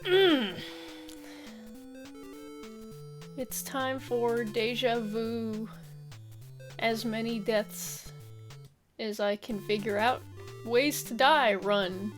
Alright. It's time for Deja Vu. As many deaths as I can figure out. Ways to die, run.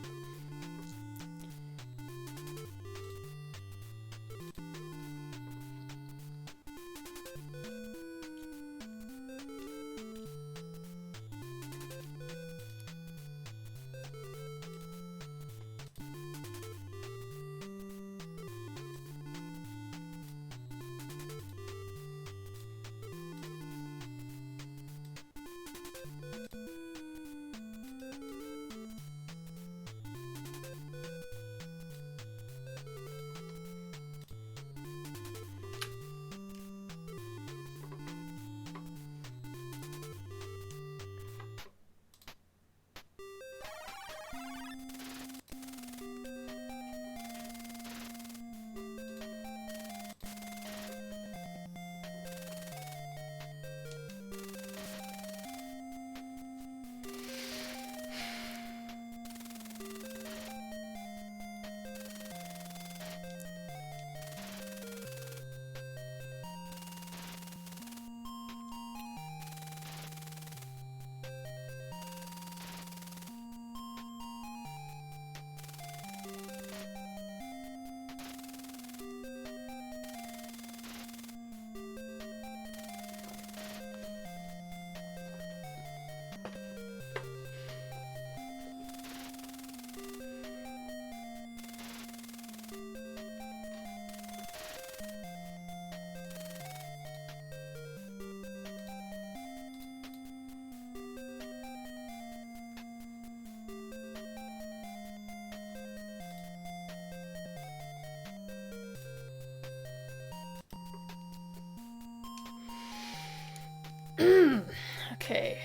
Okay.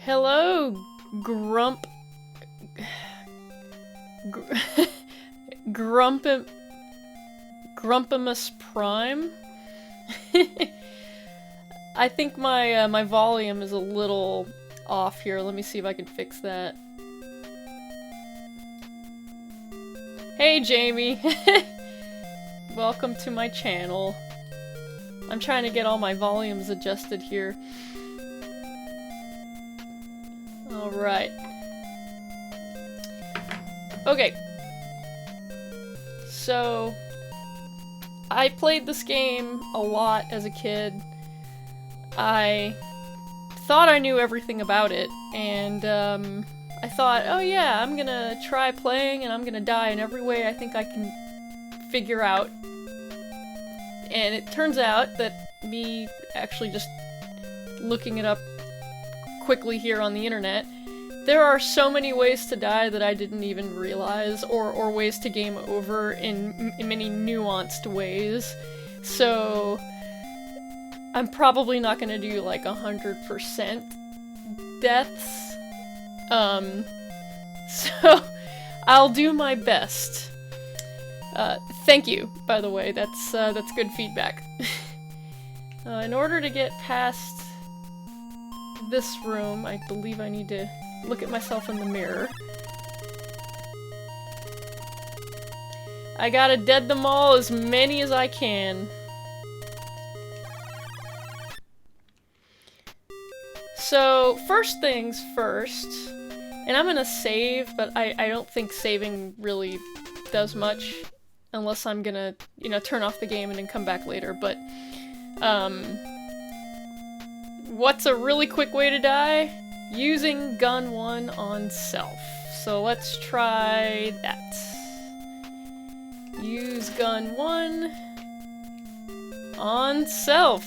Hello, Grump... Grumpimus Prime? I think my my volume is a little off here. Let me see if I can fix that. Hey, Jamie! Welcome to my channel. I'm trying to get all my volumes adjusted here. Alright. Okay. So, I played this game a lot as a kid. I thought I knew everything about it, and I thought, oh yeah, I'm gonna try playing and I'm gonna die in every way I think I can figure out. And it turns out that me actually just looking it up quickly here on the internet, there are so many ways to die that I didn't even realize, or ways to game over in many nuanced ways. So I'm probably not gonna do like 100% deaths. So I'll do my best. Thank you, by the way, that's good feedback. In order to get past this room, I believe I need to look at myself in the mirror. I gotta dead them all, as many as I can. So, first things first, and I'm gonna save, but I don't think saving really does much, unless I'm gonna, you know, turn off the game and then come back later, but, what's a really quick way to die? Using gun 1 on self. So let's try that. Use gun 1 on self.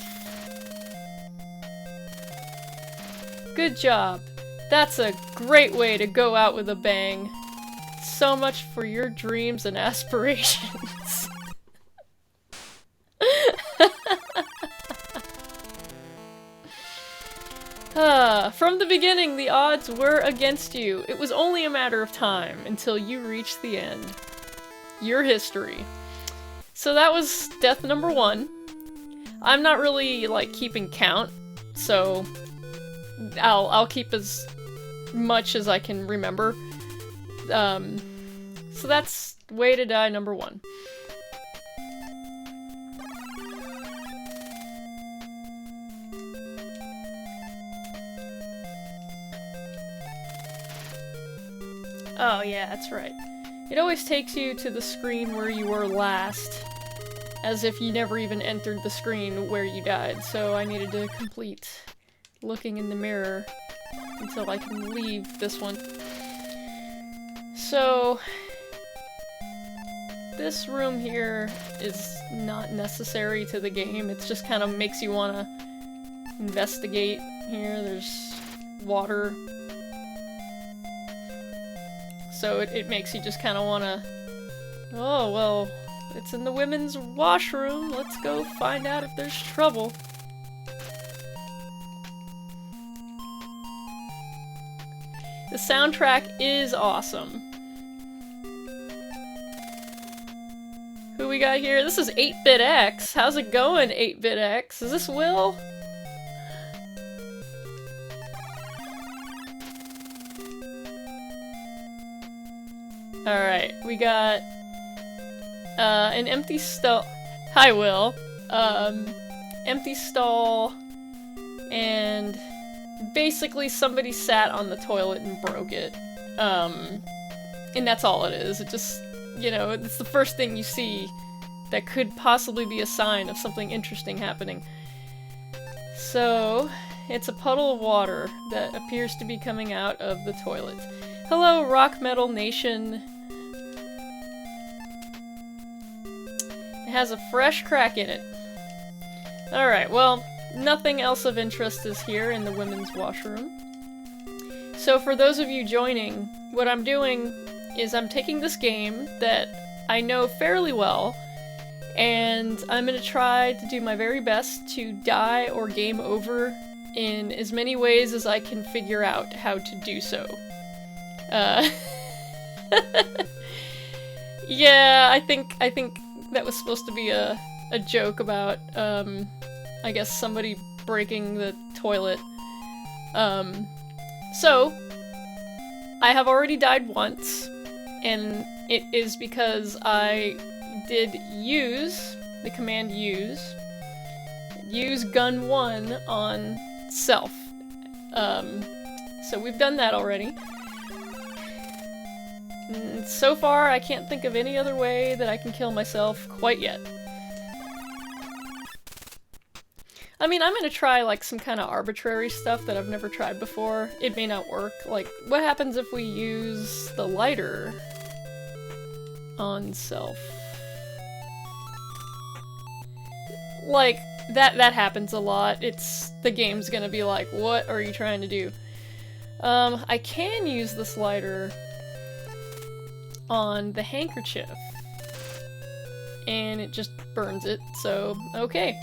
Good job. That's a great way to go out with a bang. So much for your dreams and aspirations. From the beginning, the odds were against you. It was only a matter of time until you reached the end. Your history. So that was death number 1. I'm not really, like, keeping count, so I'll keep as much as I can remember. So that's way to die number 1. Oh yeah, that's right. It always takes you to the screen where you were last, as if you never even entered the screen where you died, so I needed to complete looking in the mirror until I can leave this one. So, this room here is not necessary to the game, it just kind of makes you want to investigate here. There's water. So it makes you just kind of want to, oh, well, it's in the women's washroom. Let's go find out if there's trouble. The soundtrack is awesome. Who we got here? This is 8-Bit X. How's it going, 8-Bit X? Is this Will? Alright, we got an empty stall. Hi, Will. Empty stall, and basically somebody sat on the toilet and broke it. And that's all it is. It just, you know, it's the first thing you see that could possibly be a sign of something interesting happening. So, it's a puddle of water that appears to be coming out of the toilet. Hello, Rock Metal Nation. It has a fresh crack in it. Alright, well, nothing else of interest is here in the women's washroom. So for those of you joining, what I'm doing is I'm taking this game that I know fairly well, and I'm gonna try to do my very best to die or game over in as many ways as I can figure out how to do so. Yeah, I think that was supposed to be a joke about, I guess somebody breaking the toilet. So, I have already died once, and it is because I did use the command use gun 1 on self. So we've done that already. So far, I can't think of any other way that I can kill myself quite yet. I mean, I'm gonna try, like, some kind of arbitrary stuff that I've never tried before. It may not work. Like, what happens if we use the lighter on self? Like, that happens a lot. The game's gonna be like, what are you trying to do? I can use this lighter on the handkerchief. And it just burns it, so okay.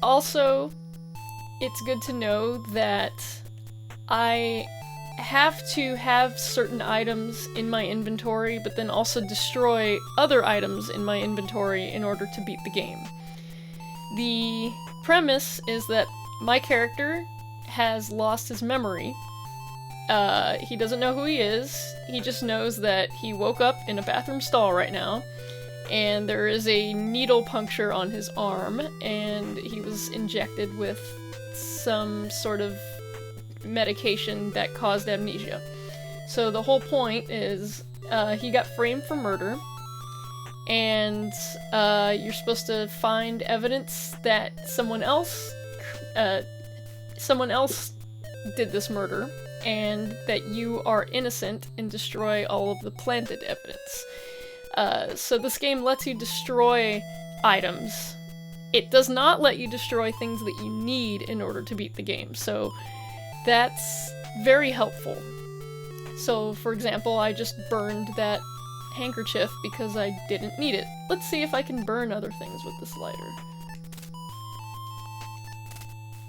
Also, it's good to know that I have to have certain items in my inventory, but then also destroy other items in my inventory in order to beat the game. The premise is that my character has lost his memory. He doesn't know who he is. He just knows that he woke up in a bathroom stall right now, and there is a needle puncture on his arm, and he was injected with some sort of medication that caused amnesia. So the whole point is, he got framed for murder, and you're supposed to find evidence that someone else did this murder, and that you are innocent, and destroy all of the planted evidence. So this game lets you destroy items. It does not let you destroy things that you need in order to beat the game, so that's very helpful. So, for example, I just burned that handkerchief because I didn't need it. Let's see if I can burn other things with this lighter.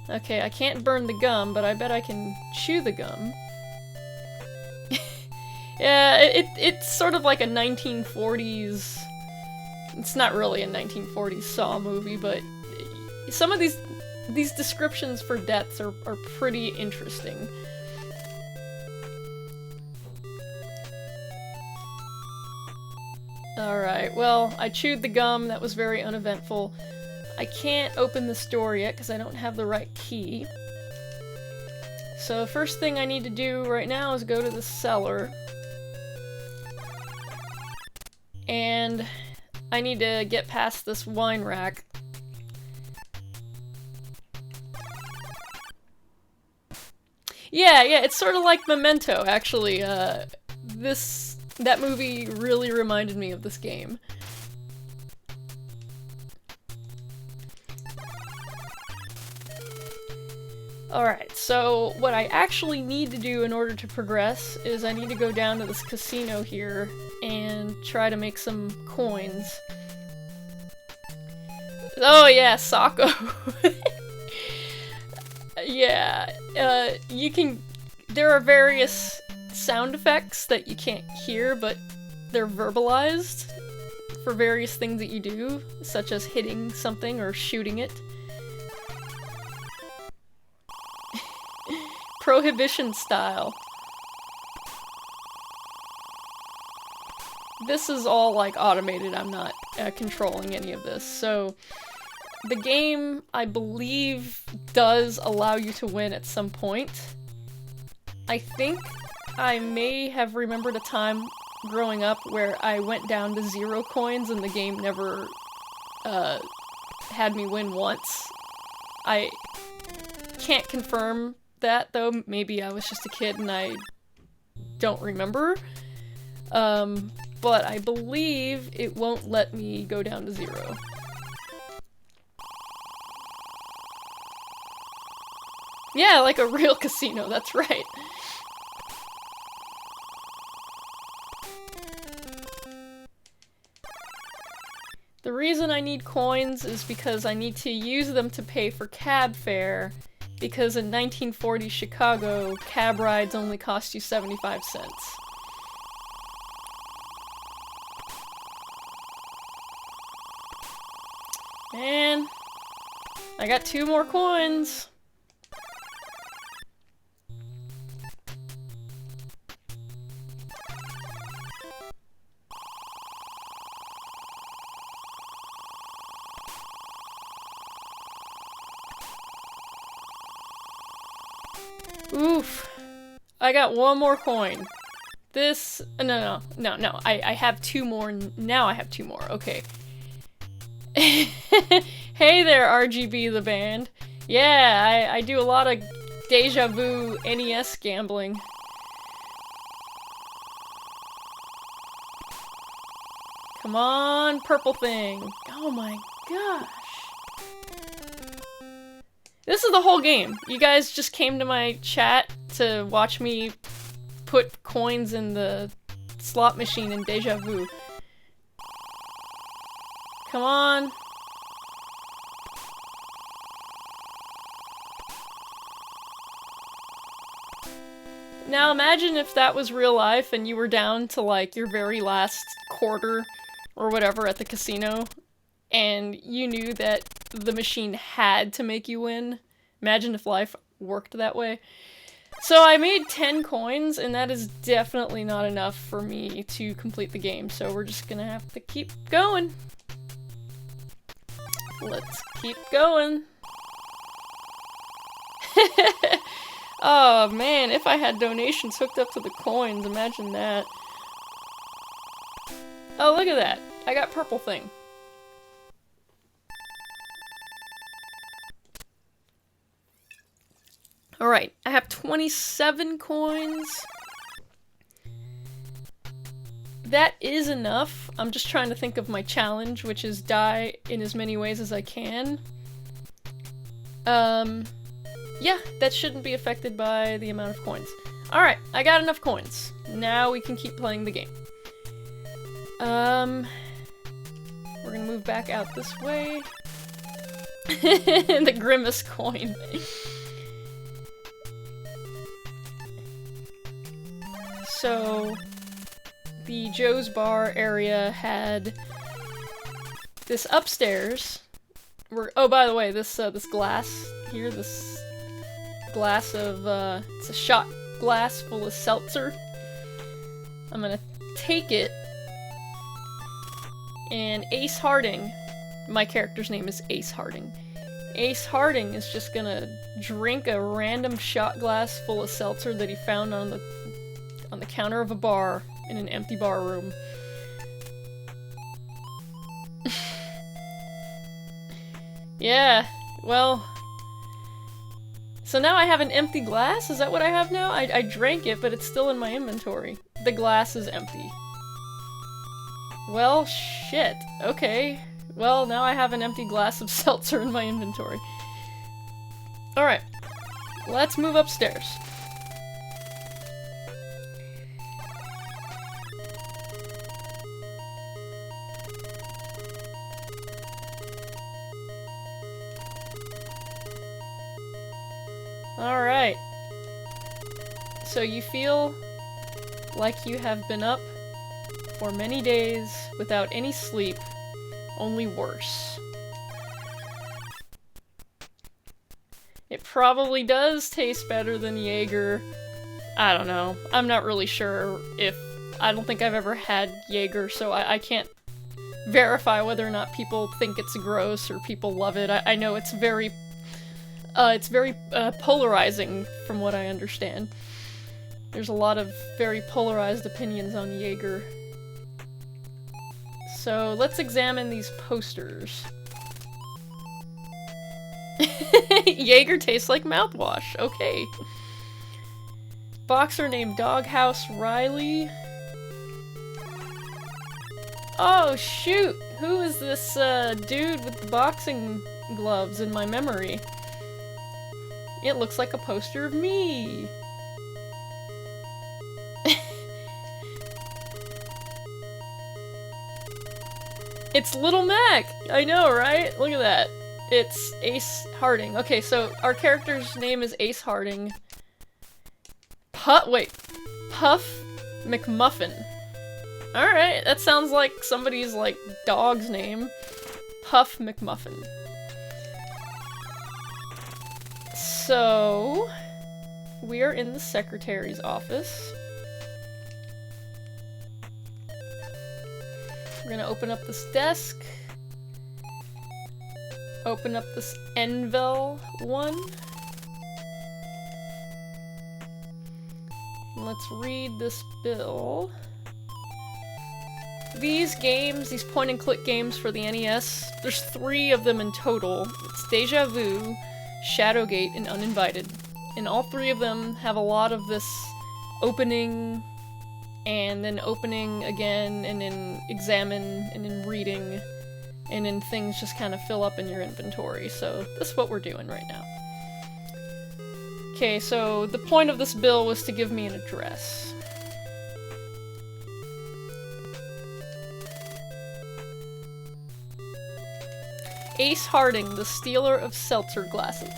Okay, I can't burn the gum, but I bet I can chew the gum. Yeah, it's sort of like a 1940s... It's not really a 1940s Saw movie, but some of these descriptions for deaths are pretty interesting. Alright, well, I chewed the gum, that was very uneventful. I can't open this door yet because I don't have the right key. So first thing I need to do right now is go to the cellar. And I need to get past this wine rack. Yeah, it's sort of like Memento, actually. That movie really reminded me of this game. Alright, so what I actually need to do in order to progress is I need to go down to this casino here and try to make some coins. Oh yeah, Sako! Yeah, there are various sound effects that you can't hear, but they're verbalized for various things that you do, such as hitting something or shooting it. Prohibition style. This is all, like, automated. I'm not controlling any of this. So, the game, I believe, does allow you to win at some point. I think I may have remembered a time growing up where I went down to 0 coins and the game never had me win once. I can't confirm that, though. Maybe I was just a kid and I don't remember. But I believe it won't let me go down to 0. Yeah, like a real casino, that's right. The reason I need coins is because I need to use them to pay for cab fare, because in 1940 Chicago, cab rides only cost you 75 cents. Man, I got 2 more coins. Oof. I got 1 more coin. This... No. I have 2 more. Now I have 2 more. Okay. Hey there, RGB the band. Yeah, I do a lot of Deja Vu NES gambling. Come on, purple thing. Oh my gosh. This is the whole game. You guys just came to my chat to watch me put coins in the slot machine in Deja Vu. Come on. Now imagine if that was real life and you were down to like your very last quarter or whatever at the casino and you knew that the machine had to make you win. Imagine if life worked that way. So I made 10 coins and that is definitely not enough for me to complete the game, so we're just gonna have to keep going. Let's keep going. Oh man, if I had donations hooked up to the coins, imagine that. Oh, look at that. I got purple thing. Alright, I have 27 coins. That is enough. I'm just trying to think of my challenge, which is die in as many ways as I can. Yeah, that shouldn't be affected by the amount of coins. Alright, I got enough coins. Now we can keep playing the game. We're gonna move back out this way. The grimace coin. So, the Joe's Bar area had this upstairs. Oh, by the way, this glass here, this glass of, it's a shot glass full of seltzer. I'm gonna take it, and Ace Harding, my character's name is Ace Harding. Ace Harding is just gonna drink a random shot glass full of seltzer that he found on the counter of a bar in an empty bar room. Yeah, well... So now I have an empty glass? Is that what I have now? I drank it, but it's still in my inventory. The glass is empty. Well, shit. Okay. Well, now I have an empty glass of seltzer in my inventory. Alright. Let's move upstairs. Alright. So you feel like you have been up for many days without any sleep, only worse. It probably does taste better than Jaeger. I don't know. I'm not really sure if... I don't think I've ever had Jaeger, so I can't verify whether or not people think it's gross or people love it. I know it's very polarizing from what I understand. There's a lot of very polarized opinions on Jaeger. So let's examine these posters. Jaeger tastes like mouthwash. Okay. Boxer named Doghouse Riley. Oh shoot! Who is this dude with the boxing gloves in my memory? It looks like a poster of me! It's Little Mac! I know, right? Look at that. It's Ace Harding. Okay, so our character's name is Ace Harding. Puff McMuffin. Alright, that sounds like somebody's, like, dog's name. Puff McMuffin. So, we are in the secretary's office. We're gonna open up this desk. Open up this Envel one. let's read this bill. These games, these point-and-click games for the NES, there's 3 of them in total. It's Deja Vu, Shadowgate, and Uninvited. And all 3 of them have a lot of this opening, and then opening again, and then examine, and then reading, and then things just kind of fill up in your inventory. So that's what we're doing right now. Okay, so the point of this bill was to give me an address. Ace Harding, the stealer of seltzer glasses.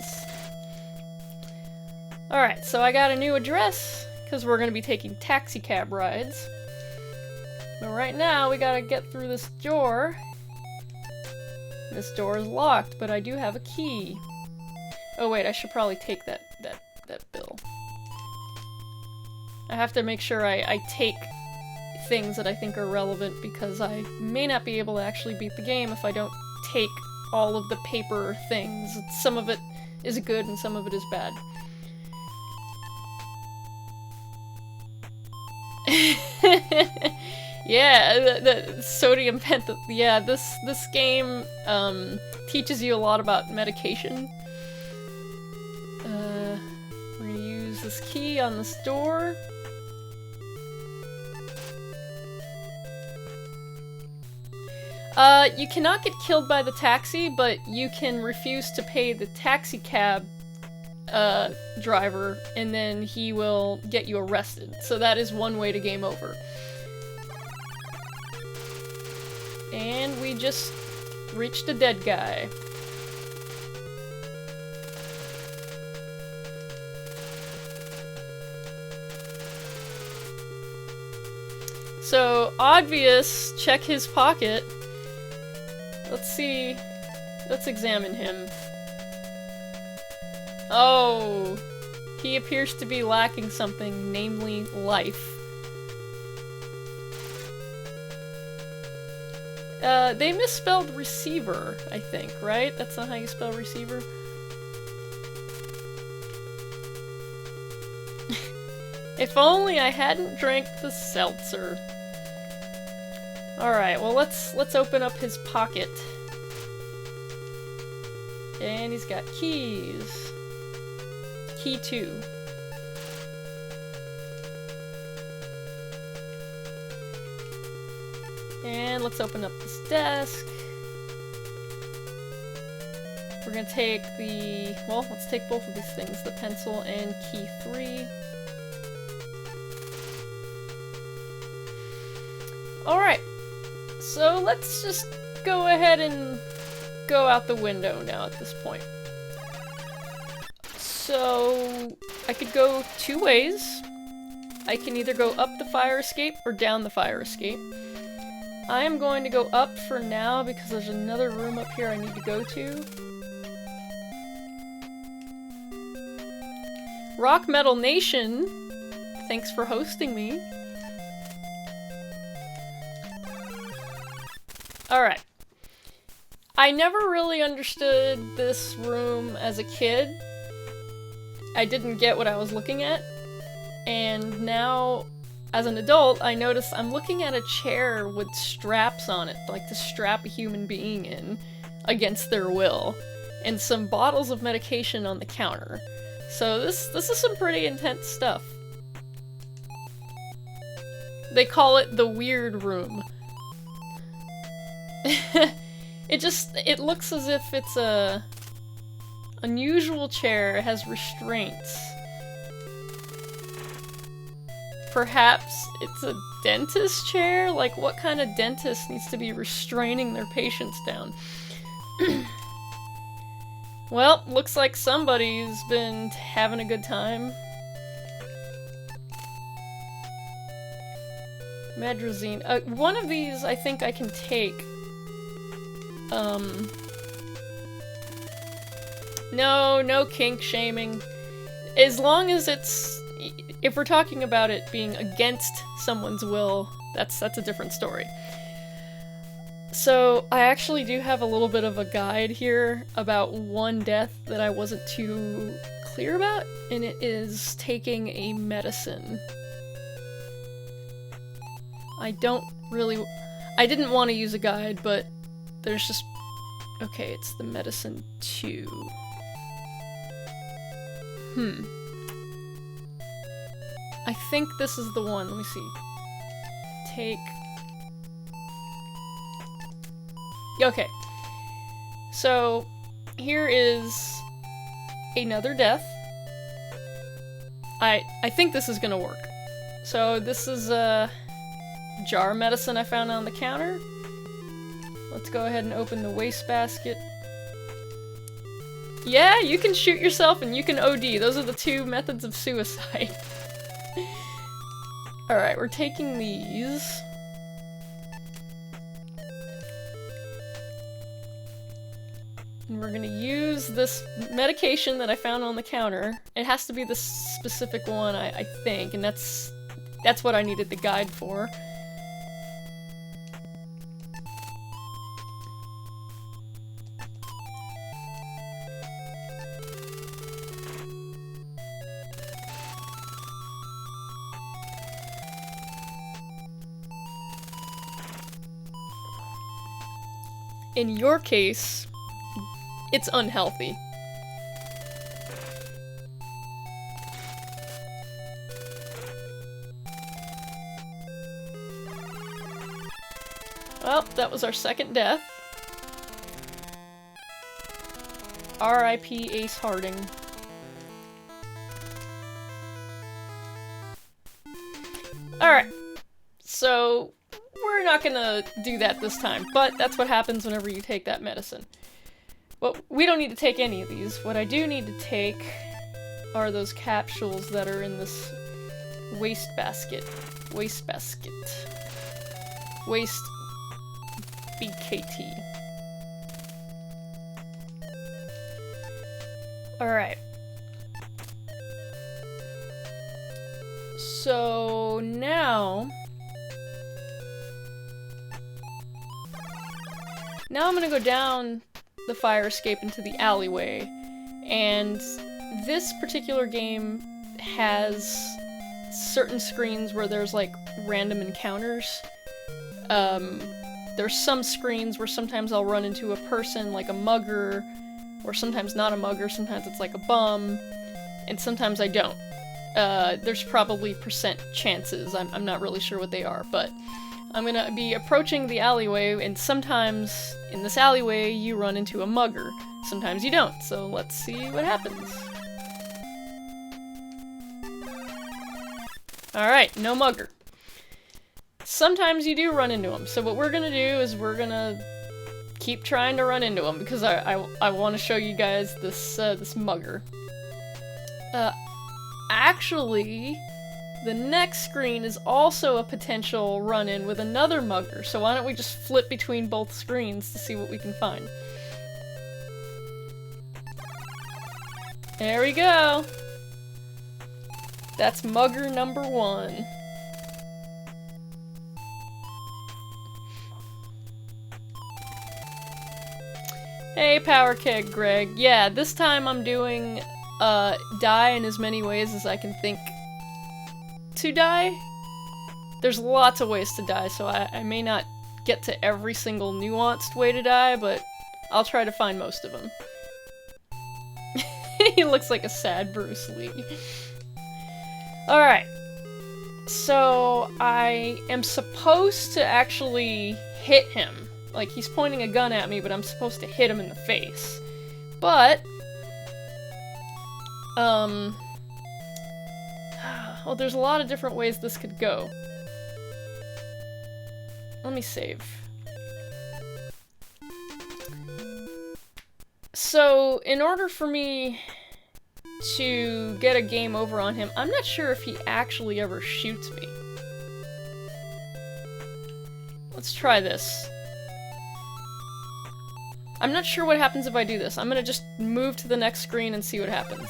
Alright, so I got a new address, because we're going to be taking taxi cab rides. But right now, we gotta get through this door. This door is locked, but I do have a key. Oh wait, I should probably take that bill. I have to make sure I take things that I think are relevant, because I may not be able to actually beat the game if I don't take all of the paper things. Some of it is good and some of it is bad. Yeah, the sodium pent. Yeah, this game teaches you a lot about medication. We're gonna use this key on this door. You cannot get killed by the taxi, but you can refuse to pay the taxi cab driver, and then he will get you arrested. So that is one way to game over. And we just reached a dead guy. So, obvious, check his pocket. Let's see. Let's examine him. Oh, he appears to be lacking something, namely life. They misspelled receiver, I think, right? That's not how you spell receiver? If only I hadn't drank the seltzer. Alright, well let's open up his pocket. And he's got keys. Key 2. And let's open up this desk. We're gonna take the... well, let's take both of these things, the pencil and key 3. Alright, so let's just go ahead and go out the window now at this point. So, I could go 2 ways. I can either go up the fire escape or down the fire escape. I am going to go up for now because there's another room up here I need to go to. Rock Metal Nation, thanks for hosting me. Alright. I never really understood this room as a kid. I didn't get what I was looking at. And now, as an adult, I notice I'm looking at a chair with straps on it, like to strap a human being in against their will, and some bottles of medication on the counter. So this is some pretty intense stuff. They call it the weird room. It looks as if it's a unusual chair. It has restraints. Perhaps it's a dentist chair? Like, what kind of dentist needs to be restraining their patients down? Well, looks like somebody's been having a good time. Medrazine. One of these I think I can take. No kink shaming. As long as it's... if we're talking about it being against someone's will, that's a different story. So, I actually do have a little bit of a guide here about one death that I wasn't too clear about, and it is taking a medicine. I didn't want to use a guide, but there's just... Okay, it's the medicine 2. I think this is the one. Let me see. Take... Okay. So, here is another death. I think this is gonna work. So, this is a jar of medicine I found on the counter. Let's go ahead and open the wastebasket. Yeah, you can shoot yourself and you can OD. Those are the 2 methods of suicide. Alright, we're taking these. And we're gonna use this medication that I found on the counter. It has to be the specific one, I think, and that's what I needed the guide for. In your case, it's unhealthy. Well, that was our second death. R.I.P. Ace Harding. Alright, so we're not gonna do that this time, but that's what happens whenever you take that medicine. Well, we don't need to take any of these. What I do need to take are those capsules that are in this wastebasket. Wastebasket. Waste BKT. Alright. So now I'm gonna go down the fire escape into the alleyway, and this particular game has certain screens where there's like random encounters. There's some screens where sometimes I'll run into a person like a mugger, or sometimes not a mugger, sometimes it's like a bum, and sometimes I don't. There's probably percent chances, I'm not really sure what they are, but I'm gonna be approaching the alleyway, and sometimes in this alleyway you run into a mugger. Sometimes you don't, so let's see what happens. Alright, no mugger. Sometimes you do run into them, so what we're gonna do is we're gonna keep trying to run into them, because I want to show you guys this, this mugger. Actually, the next screen is also a potential run-in with another mugger, so why don't we just flip between both screens to see what we can find. There we go! That's mugger number 1. Hey, Power Keg Greg. Yeah, this time I'm doing die in as many ways as I can think to die. There's lots of ways to die, so I may not get to every single nuanced way to die, but I'll try to find most of them. He looks like a sad Bruce Lee. Alright. So, I am supposed to actually hit him. Like, he's pointing a gun at me, but I'm supposed to hit him in the face. But, well, there's a lot of different ways this could go. Let me save. So, in order for me to get a game over on him, I'm not sure if he actually ever shoots me. Let's try this. I'm not sure what happens if I do this. I'm gonna just move to the next screen and see what happens.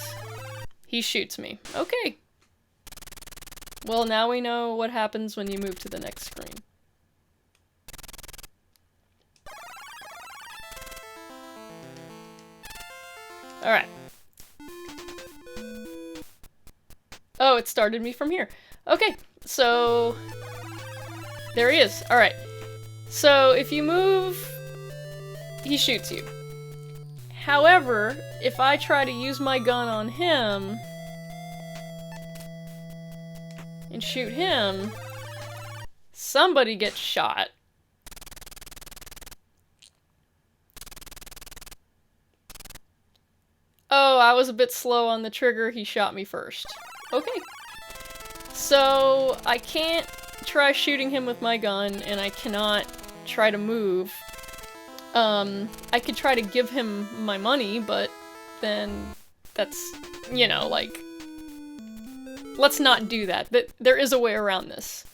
He shoots me. Okay. Well, now we know what happens when you move to the next screen. Alright. Oh, it started me from here. Okay, so There he is. Alright. So, if you move, he shoots you. However, if I try to use my gun on him and shoot him, somebody gets shot. Oh, I was a bit slow on the trigger. He shot me first. Okay. So, I can't try shooting him with my gun, and I cannot try to move. I could try to give him my money, but then that's, you know, like, let's not do that. There is a way around this.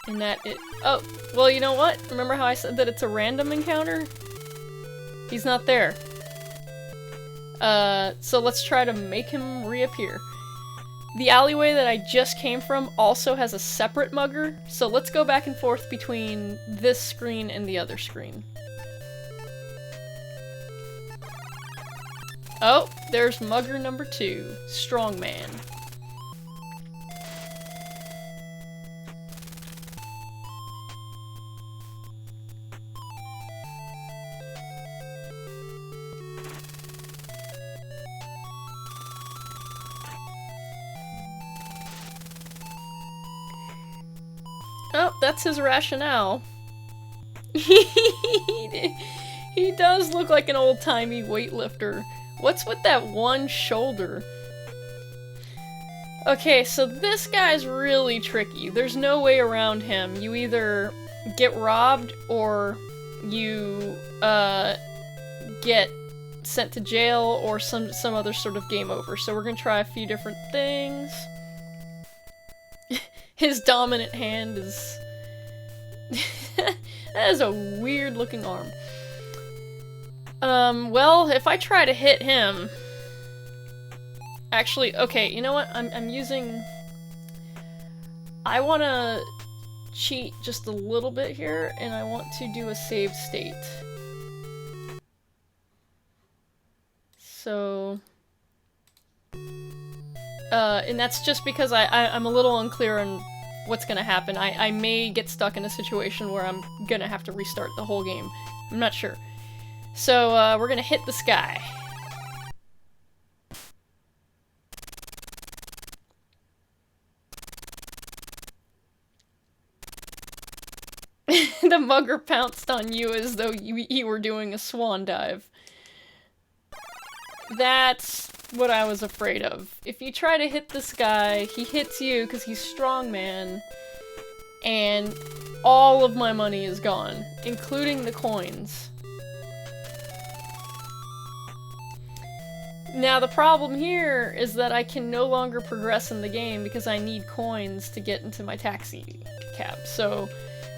And that it— oh, well, you know what? Remember how I said that it's a random encounter? He's not there. So let's try to make him reappear. The alleyway that I just came from also has a separate mugger, so let's go back and forth between this screen and the other screen. Oh, there's mugger number 2, Strongman. Oh, that's his rationale. He does look like an old-timey weightlifter. What's with that one shoulder? Okay, so this guy's really tricky. There's no way around him. You either get robbed or you get sent to jail or some other sort of game over. So we're gonna try a few different things. His dominant hand is... that is a weird looking arm. Well, if I try to hit him... Actually, okay, you know what? I'm using... I wanna cheat just a little bit here, and I want to do a save state. So... and that's just because I'm a little unclear on what's gonna happen. I may get stuck in a situation where I'm gonna have to restart the whole game. I'm not sure. So, we're gonna hit this guy. The mugger pounced on you as though you were doing a swan dive. That's what I was afraid of. If you try to hit this guy, he hits you because he's strongman, and all of my money is gone, including the coins. Now the problem here is that I can no longer progress in the game because I need coins to get into my taxi cab. So,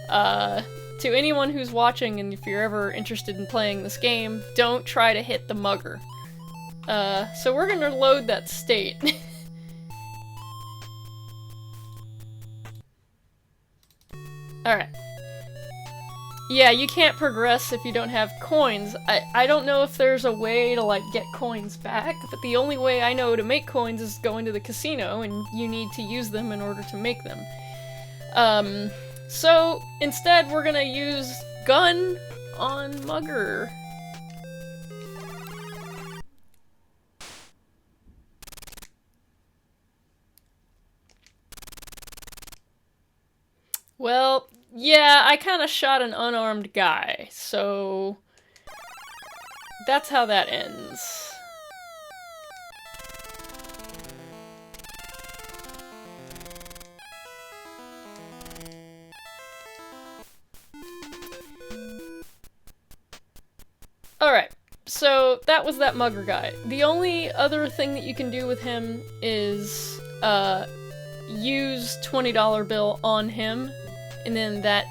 to anyone who's watching, and if you're ever interested in playing this game, don't try to hit the mugger. So we're gonna load that state. Alright. Yeah, you can't progress if you don't have coins. I don't know if there's a way to, like, get coins back, but the only way I know to make coins is go into the casino, and you need to use them in order to make them. So instead we're gonna use gun on mugger. Well, yeah, I kind of shot an unarmed guy, so that's how that ends. Alright, so that was that mugger guy. The only other thing that you can do with him is, use $20 bill on him, and then that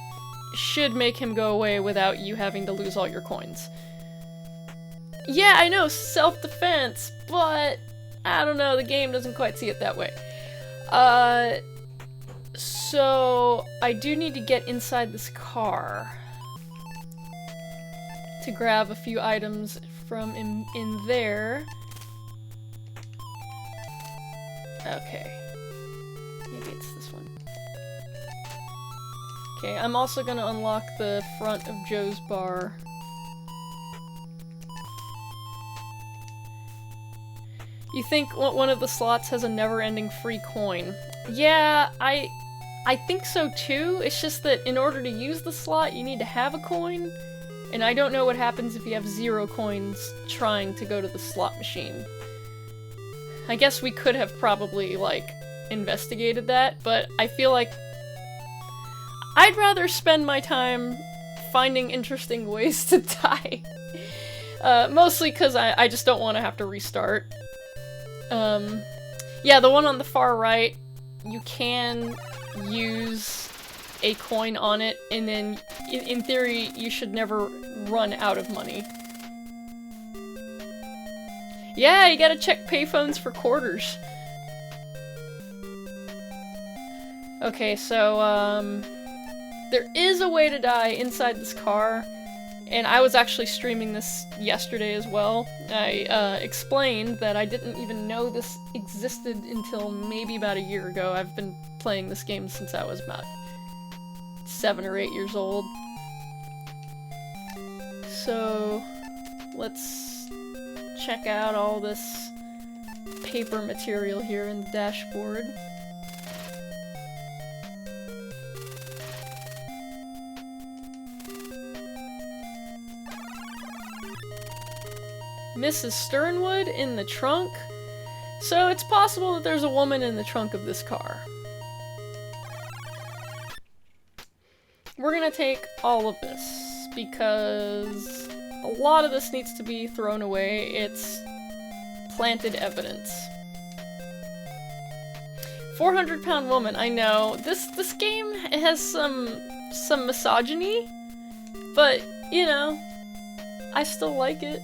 should make him go away without you having to lose all your coins. Yeah, I know, self-defense, but I don't know, the game doesn't quite see it that way. So I do need to get inside this car to grab a few items from in there. Okay. Maybe it's this one. Okay, I'm also gonna unlock the front of Joe's bar. You think one of the slots has a never-ending free coin? Yeah, I think so too. It's just that in order to use the slot, you need to have a coin. And I don't know what happens if you have 0 coins trying to go to the slot machine. I guess we could have probably, like, investigated that, but I feel like I'd rather spend my time finding interesting ways to die. Mostly because I just don't want to have to restart. Yeah, the one on the far right, you can use a coin on it, and then, in theory, you should never run out of money. Yeah, you gotta check payphones for quarters. Okay, so, there is a way to die inside this car, and I was actually streaming this yesterday as well. I, explained that I didn't even know this existed until maybe about a year ago. I've been playing this game since I was about 7 or 8 years old. So, let's check out all this paper material here in the dashboard. Mrs. Sternwood in the trunk. So it's possible that there's a woman in the trunk of this car. We're gonna take all of this, because a lot of this needs to be thrown away. It's planted evidence. 400-pound woman, I know. This game has some misogyny, but, you know, I still like it.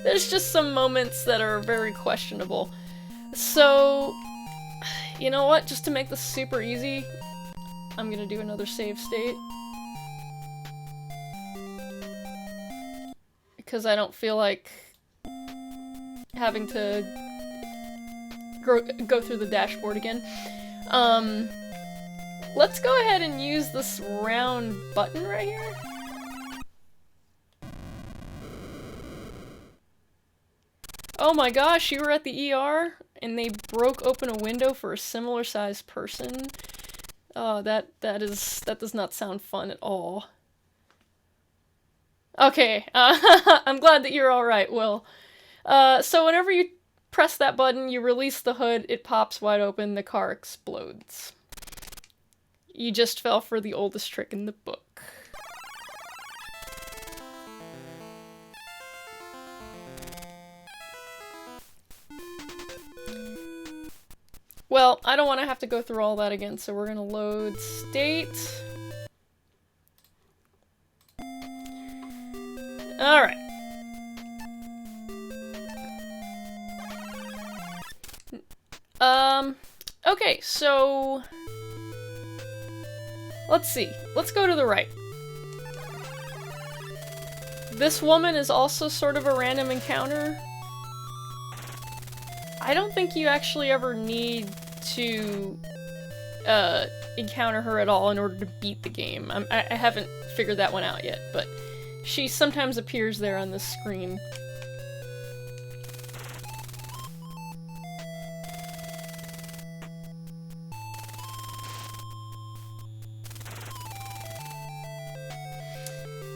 There's just some moments that are very questionable. So, you know what? Just to make this super easy, I'm gonna do another save state. Because I don't feel like having to go through the dashboard again. Let's go ahead and use this round button right here. Oh my gosh, you were at the ER and they broke open a window for a similar sized person. Oh, that does not sound fun at all. Okay, I'm glad that you're alright, Will. So whenever you press that button, you release the hood, it pops wide open, the car explodes. You just fell for the oldest trick in the book. Well, I don't want to have to go through all that again, so we're gonna load state. Alright. Okay, so let's see. Let's go to the right. This woman is also sort of a random encounter. I don't think you actually ever need to encounter her at all in order to beat the game. I haven't figured that one out yet, but she sometimes appears there on this screen.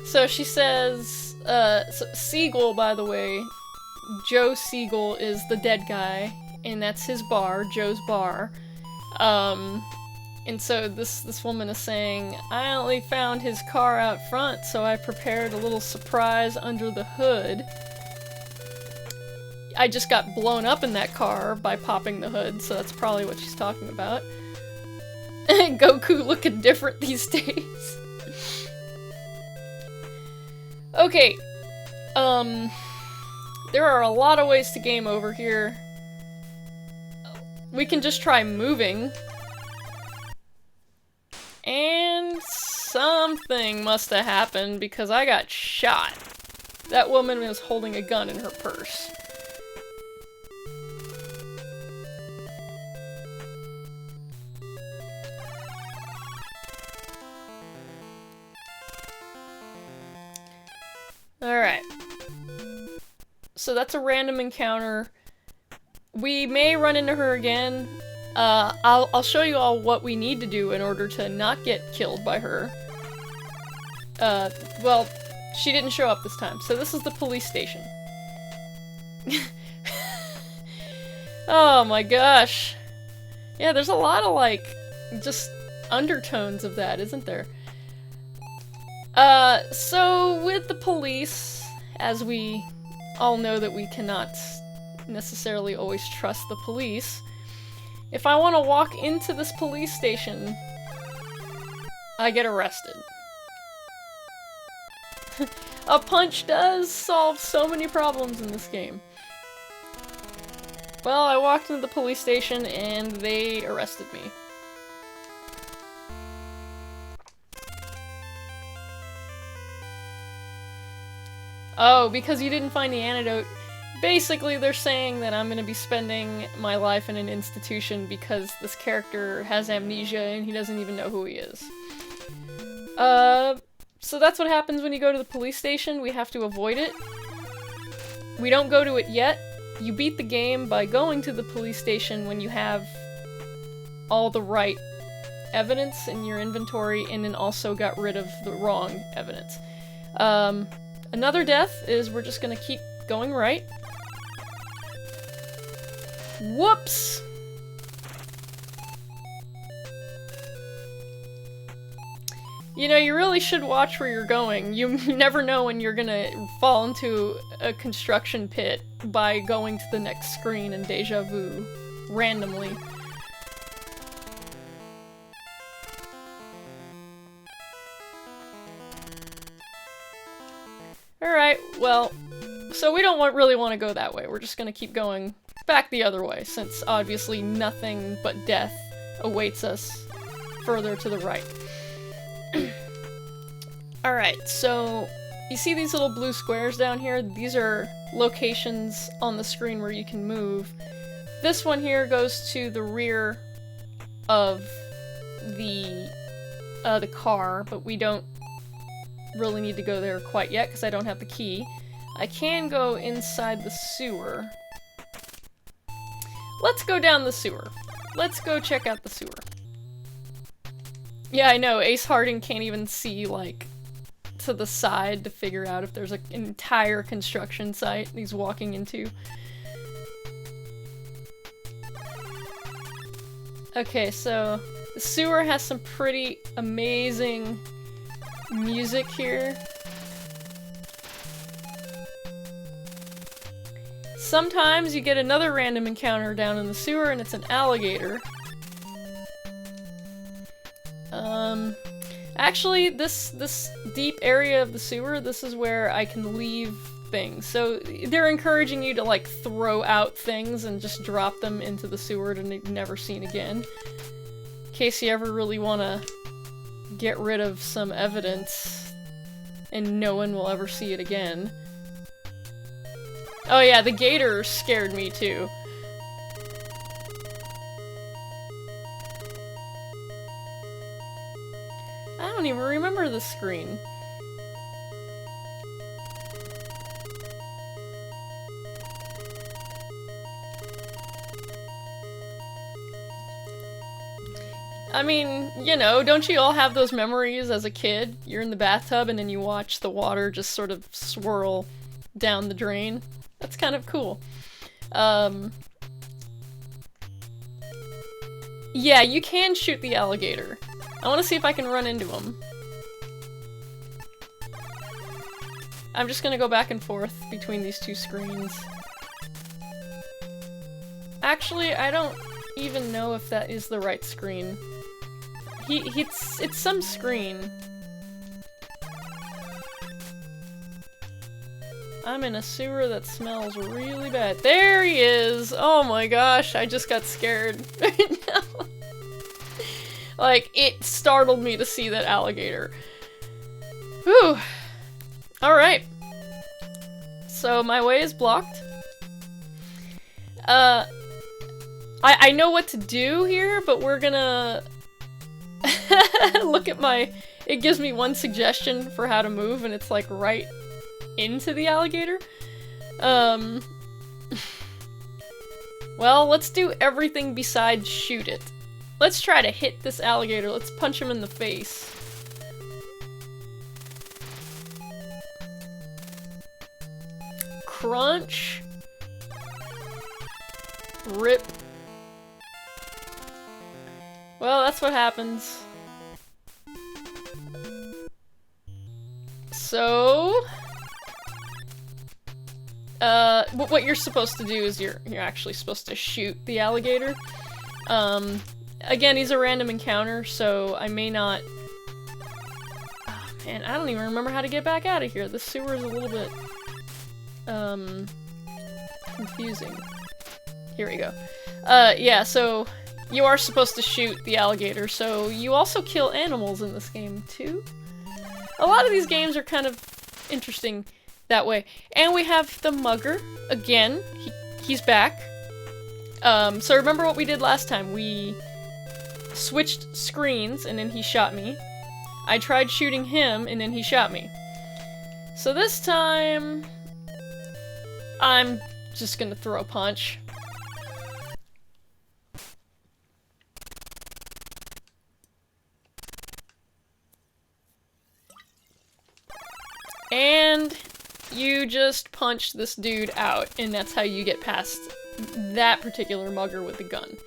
So she says, so Siegel, by the way, Joe Siegel is the dead guy, and that's his bar, Joe's bar. And so this woman is saying, I only found his car out front, so I prepared a little surprise under the hood. I just got blown up in that car by popping the hood, so that's probably what she's talking about. Goku looking different these days. Okay, there are a lot of ways to game over here. We can just try moving. And something must have happened because I got shot. That woman was holding a gun in her purse. Alright. So that's a random encounter. We may run into her again. I'll show you all what we need to do in order to not get killed by her. Well, she didn't show up this time. So this is the police station. Oh my gosh. Yeah, there's a lot of, like, just undertones of that, isn't there? So with the police, as we all know that we cannot necessarily always trust the police, if I want to walk into this police station, I get arrested. A punch does solve so many problems in this game. Well, I walked into the police station and they arrested me. Oh, because you didn't find the antidote. Basically, they're saying that I'm gonna be spending my life in an institution because this character has amnesia and he doesn't even know who he is. So that's what happens when you go to the police station. We have to avoid it. We don't go to it yet. You beat the game by going to the police station when you have all the right evidence in your inventory and then also got rid of the wrong evidence. Another death is we're just gonna keep going right. Whoops! You know, you really should watch where you're going. You never know when you're gonna fall into a construction pit by going to the next screen in Deja Vu, randomly. Alright, well, so we don't really want to go that way. We're just gonna keep going back the other way, since obviously nothing but death awaits us further to the right. Alright, so you see these little blue squares down here? These are locations on the screen where you can move. This one here goes to the rear of the car, but we don't really need to go there quite yet because I don't have the key. I can go inside the sewer. Let's go down the sewer. Let's go check out the sewer. Yeah, I know, Ace Harding can't even see, like, to the side to figure out if there's an entire construction site he's walking into. Okay, so the sewer has some pretty amazing music here. Sometimes you get another random encounter down in the sewer and it's an alligator. Actually, this deep area of the sewer, this is where I can leave things. So they're encouraging you to, like, throw out things and just drop them into the sewer to be never seen again. In case you ever really want to get rid of some evidence and no one will ever see it again. Oh yeah, the gator scared me too. I don't even remember the screen. I mean, you know, don't you all have those memories as a kid? You're in the bathtub and then you watch the water just sort of swirl down the drain. That's kind of cool. Yeah, you can shoot the alligator. I want to see if I can run into him. I'm just gonna go back and forth between these two screens. Actually, I don't even know if that is the right screen. It's some screen. I'm in a sewer that smells really bad. There he is! Oh my gosh, I just got scared right now. Like, it startled me to see that alligator. Whew. Alright. So, my way is blocked. I know what to do here, but we're gonna... look at my... It gives me one suggestion for how to move, and it's like right into the alligator. Well, let's do everything besides shoot it. Let's try to hit this alligator. Let's punch him in the face. Crunch. Rip. Well, that's what happens. So... what you're supposed to do is you're actually supposed to shoot the alligator. Again, he's a random encounter, so I may not... Oh, man, I don't even remember how to get back out of here. The sewer is a little bit... confusing. Here we go. Yeah, so you are supposed to shoot the alligator, so you also kill animals in this game, too. A lot of these games are kind of interesting that way. And we have the mugger, again. He's back. So remember what we did last time. We switched screens, and then he shot me. I tried shooting him, and then he shot me. So this time... I'm just gonna throw a punch. And you just punch this dude out, and that's how you get past that particular mugger with the gun.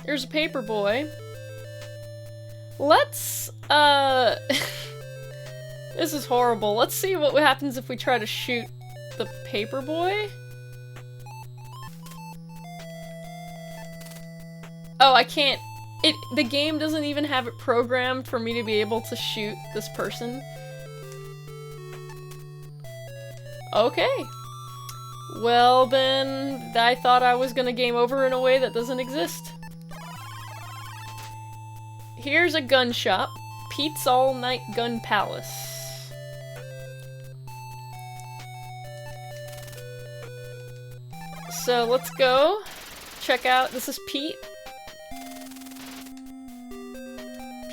There's a paper boy. Let's, this is horrible. Let's see what happens if we try to shoot the paper boy. Oh, I can't. The game doesn't even have it programmed for me to be able to shoot this person. Okay. Well then, I thought I was gonna game over in a way that doesn't exist. Here's a gun shop. Pete's All Night Gun Palace. So let's go. Check out, this is Pete.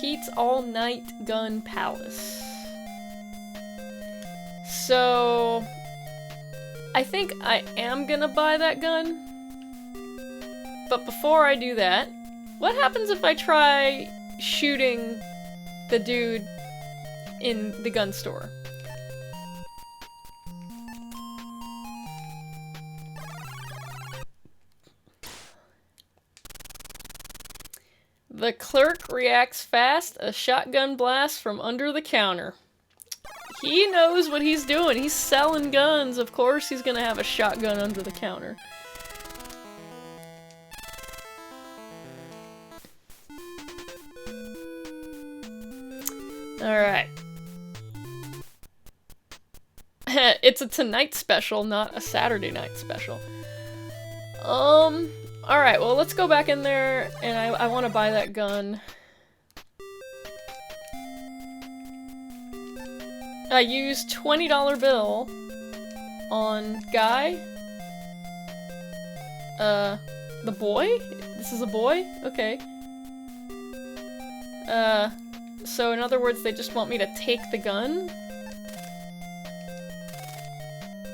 Pete's All Night Gun Palace. So... I think I am gonna buy that gun. But before I do that, what happens if I try shooting the dude in the gun store? The clerk reacts fast, a shotgun blast from under the counter. He knows what he's doing. He's selling guns. Of course he's gonna have a shotgun under the counter. Alright. It's a tonight special, not a Saturday night special. Alright, well let's go back in there, and I want to buy that gun. I used $20 bill on Guy. The boy? This is a boy? Okay. So in other words, they just want me to take the gun?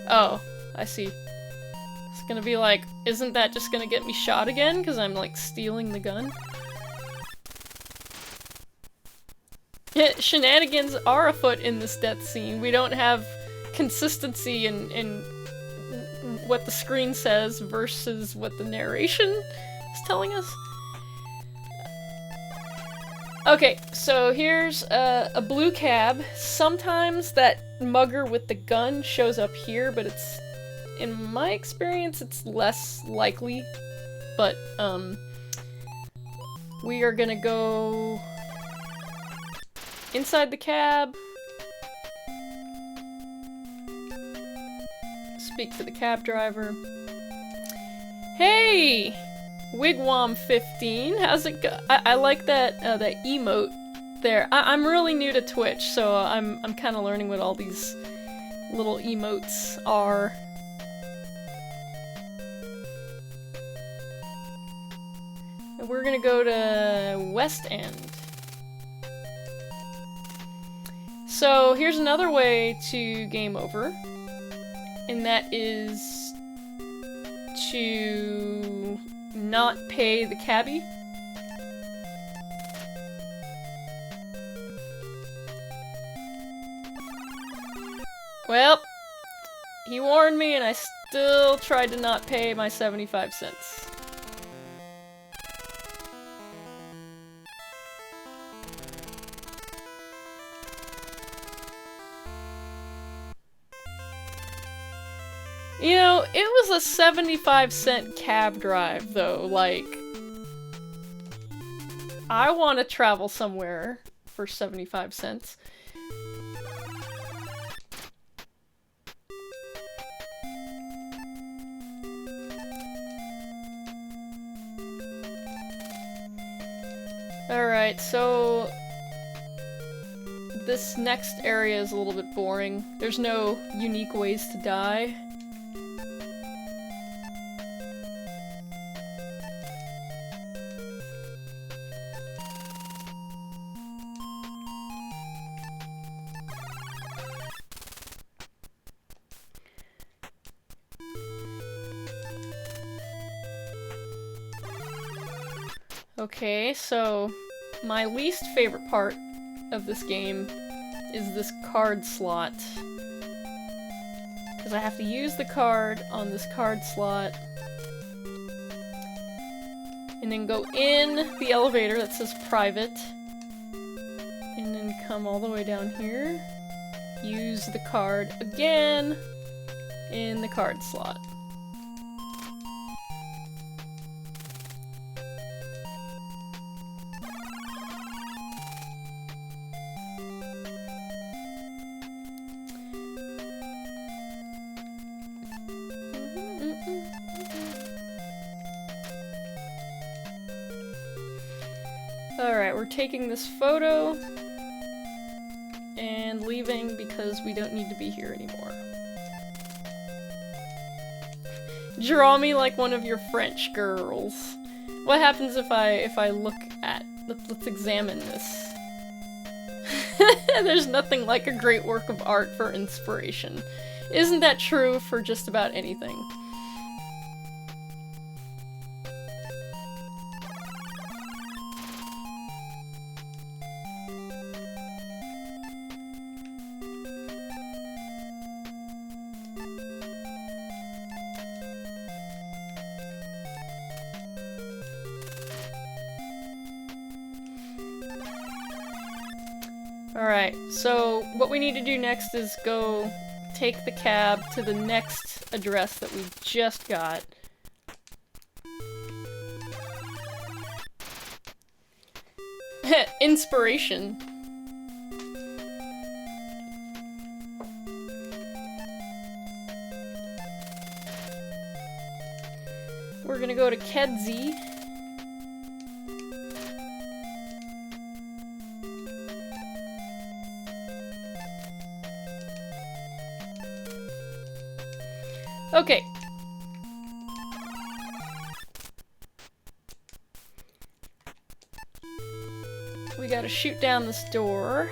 Oh, I see. It's gonna be like, isn't that just gonna get me shot again? Because I'm like stealing the gun? Shenanigans are afoot in this death scene. We don't have consistency in what the screen says versus what the narration is telling us. Okay, so here's a blue cab. Sometimes that mugger with the gun shows up here, but it's, in my experience, it's less likely. But, we are gonna go inside the cab. Speak to the cab driver. Hey! Wigwam 15, how's it go? I like that that emote there. I'm really new to Twitch, so I'm kind of learning what all these little emotes are. And we're gonna go to West End. So here's another way to game over, and that is to not pay the cabbie. Well, he warned me and I still tried to not pay my 75 cents. You know, it was a 75-cent cab drive, though. Like, I want to travel somewhere for 75 cents. Alright, so this next area is a little bit boring. There's no unique ways to die. Okay, so my least favorite part of this game is this card slot. Because I have to use the card on this card slot. And then go in the elevator that says private. And then come all the way down here. Use the card again in the card slot. Alright, we're taking this photo and leaving because we don't need to be here anymore. Draw me like one of your French girls. What happens if I look at... Let's examine this. There's nothing like a great work of art for inspiration. Isn't that true for just about anything? Alright, so what we need to do next is go take the cab to the next address that we just got. Inspiration. We're gonna go to Kedzie. Okay. We gotta shoot down this door.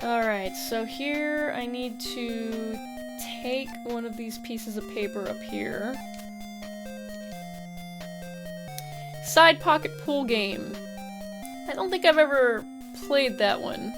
Alright, so here I need to take one of these pieces of paper up here. Side pocket pool game. I don't think I've ever played that one.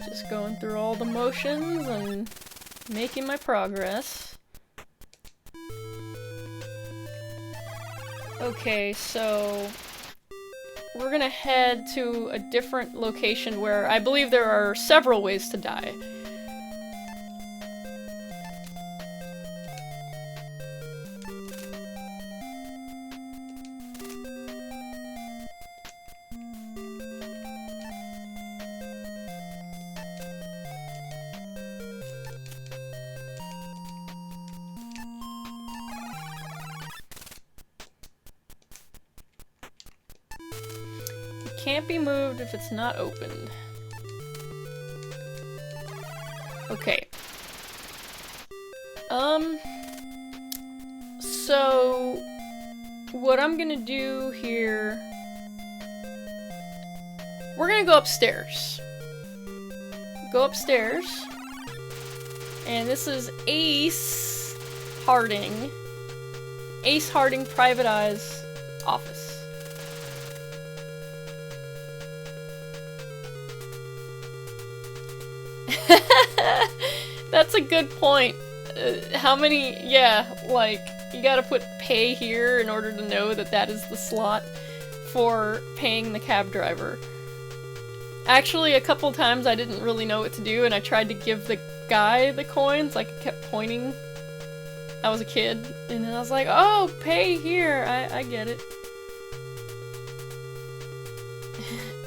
Just going through all the motions and making my progress. Okay, so we're gonna head to a different location where I believe there are several ways to die. Can't be moved if it's not opened. Okay. So what I'm gonna do here, we're gonna go upstairs. Go upstairs. And this is Ace Harding. Ace Harding, Private Eye's office. That's a good point. How many, yeah, like, you gotta put pay here in order to know that that is the slot for paying the cab driver. Actually, a couple times I didn't really know what to do and I tried to give the guy the coins, like, I kept pointing. I was a kid, and then I was like, oh, pay here, I get it.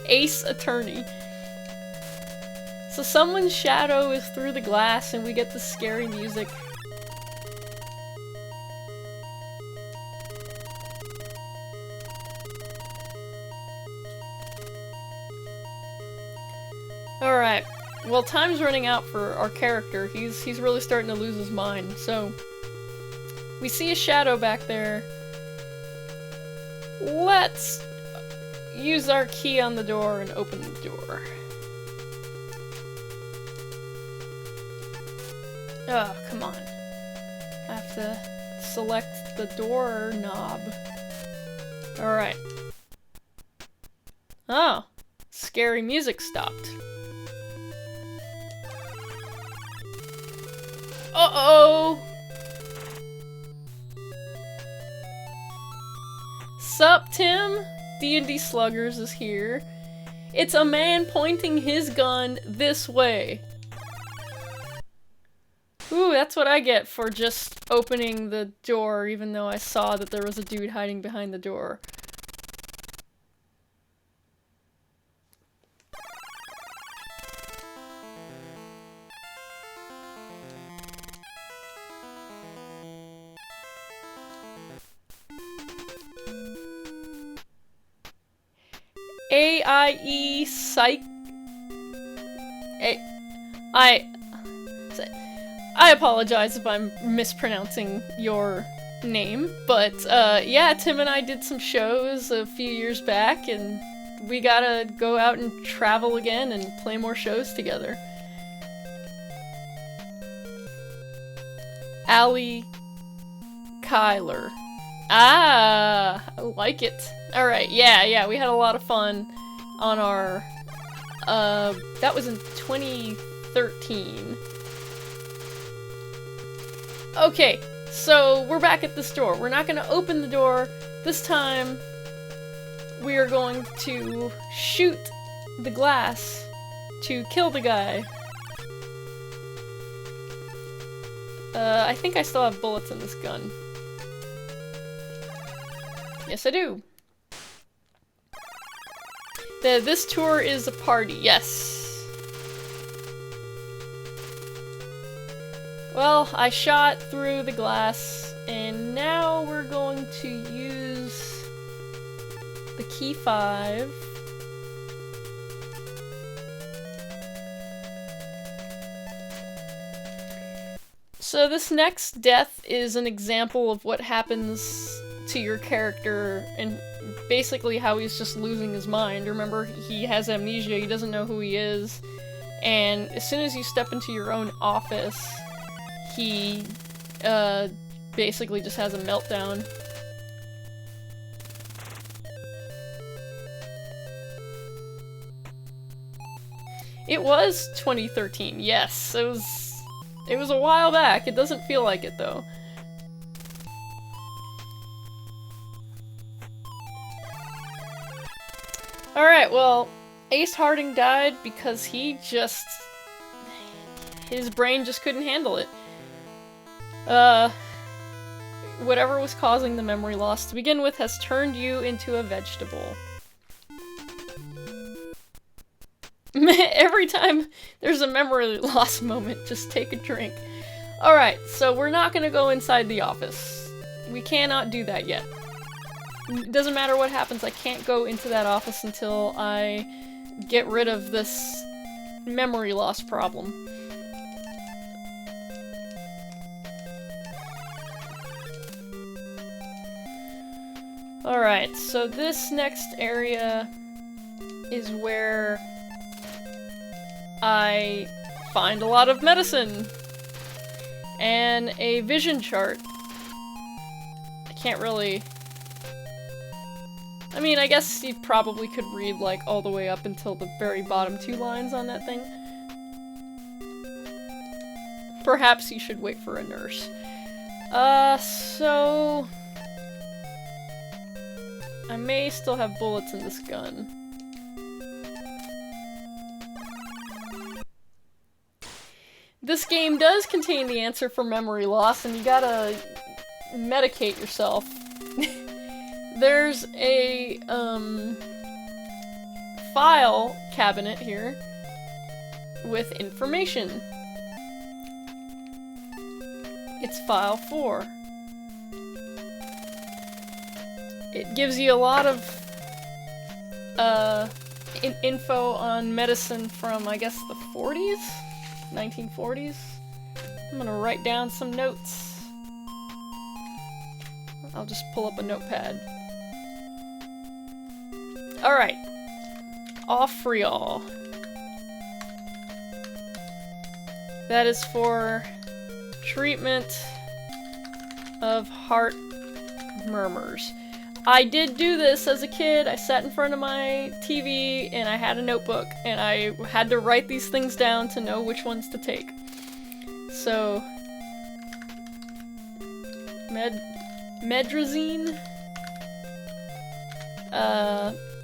Ace Attorney. So someone's shadow is through the glass and we get the scary music. Alright, well time's running out for our character. He's really starting to lose his mind, so we see a shadow back there. Let's use our key on the door and open the door. Oh, come on. I have to select the door knob. Alright. Oh, scary music stopped. Uh-oh! Sup, Tim? D&D Sluggers is here. It's a man pointing his gun this way. Ooh, that's what I get for just opening the door, even though I saw that there was a dude hiding behind the door. AIE Psych... I apologize if I'm mispronouncing your name, but yeah, Tim and I did some shows a few years back, and we gotta go out and travel again and play more shows together. Allie Kyler. Ah, I like it. Alright, yeah, we had a lot of fun on our, that was in 2013. Okay, so we're back at this door. We're not gonna open the door. This time, we are going to shoot the glass to kill the guy. I think I still have bullets in this gun. Yes, I do. This tour is a party, yes. Well, I shot through the glass, and now we're going to use the key 5. So this next death is an example of what happens to your character, and basically how he's just losing his mind. Remember, he has amnesia, he doesn't know who he is, and as soon as you step into your own office, he basically just has a meltdown. It was 2013, yes. It was a while back. It doesn't feel like it, though. Alright, well, Ace Harding died because his brain just couldn't handle it. Whatever was causing the memory loss to begin with has turned you into a vegetable. Every time there's a memory loss moment, just take a drink. Alright, so we're not gonna go inside the office. We cannot do that yet. It doesn't matter what happens, I can't go into that office until I get rid of this memory loss problem. Alright, so this next area is where I find a lot of medicine and a vision chart. I can't really... I mean, I guess you probably could read, like, all the way up until the very bottom 2 lines on that thing. Perhaps you should wait for a nurse. So... I may still have bullets in this gun. This game does contain the answer for memory loss, and you gotta medicate yourself. There's a, file cabinet here with information. It's file 4. It gives you a lot of, info on medicine from, I guess, the 40s? 1940s? I'm gonna write down some notes. I'll just pull up a notepad. Alright. Offriol. That is for treatment of heart murmurs. I did do this as a kid. I sat in front of my TV and I had a notebook and I had to write these things down to know which ones to take. So, Medrazine,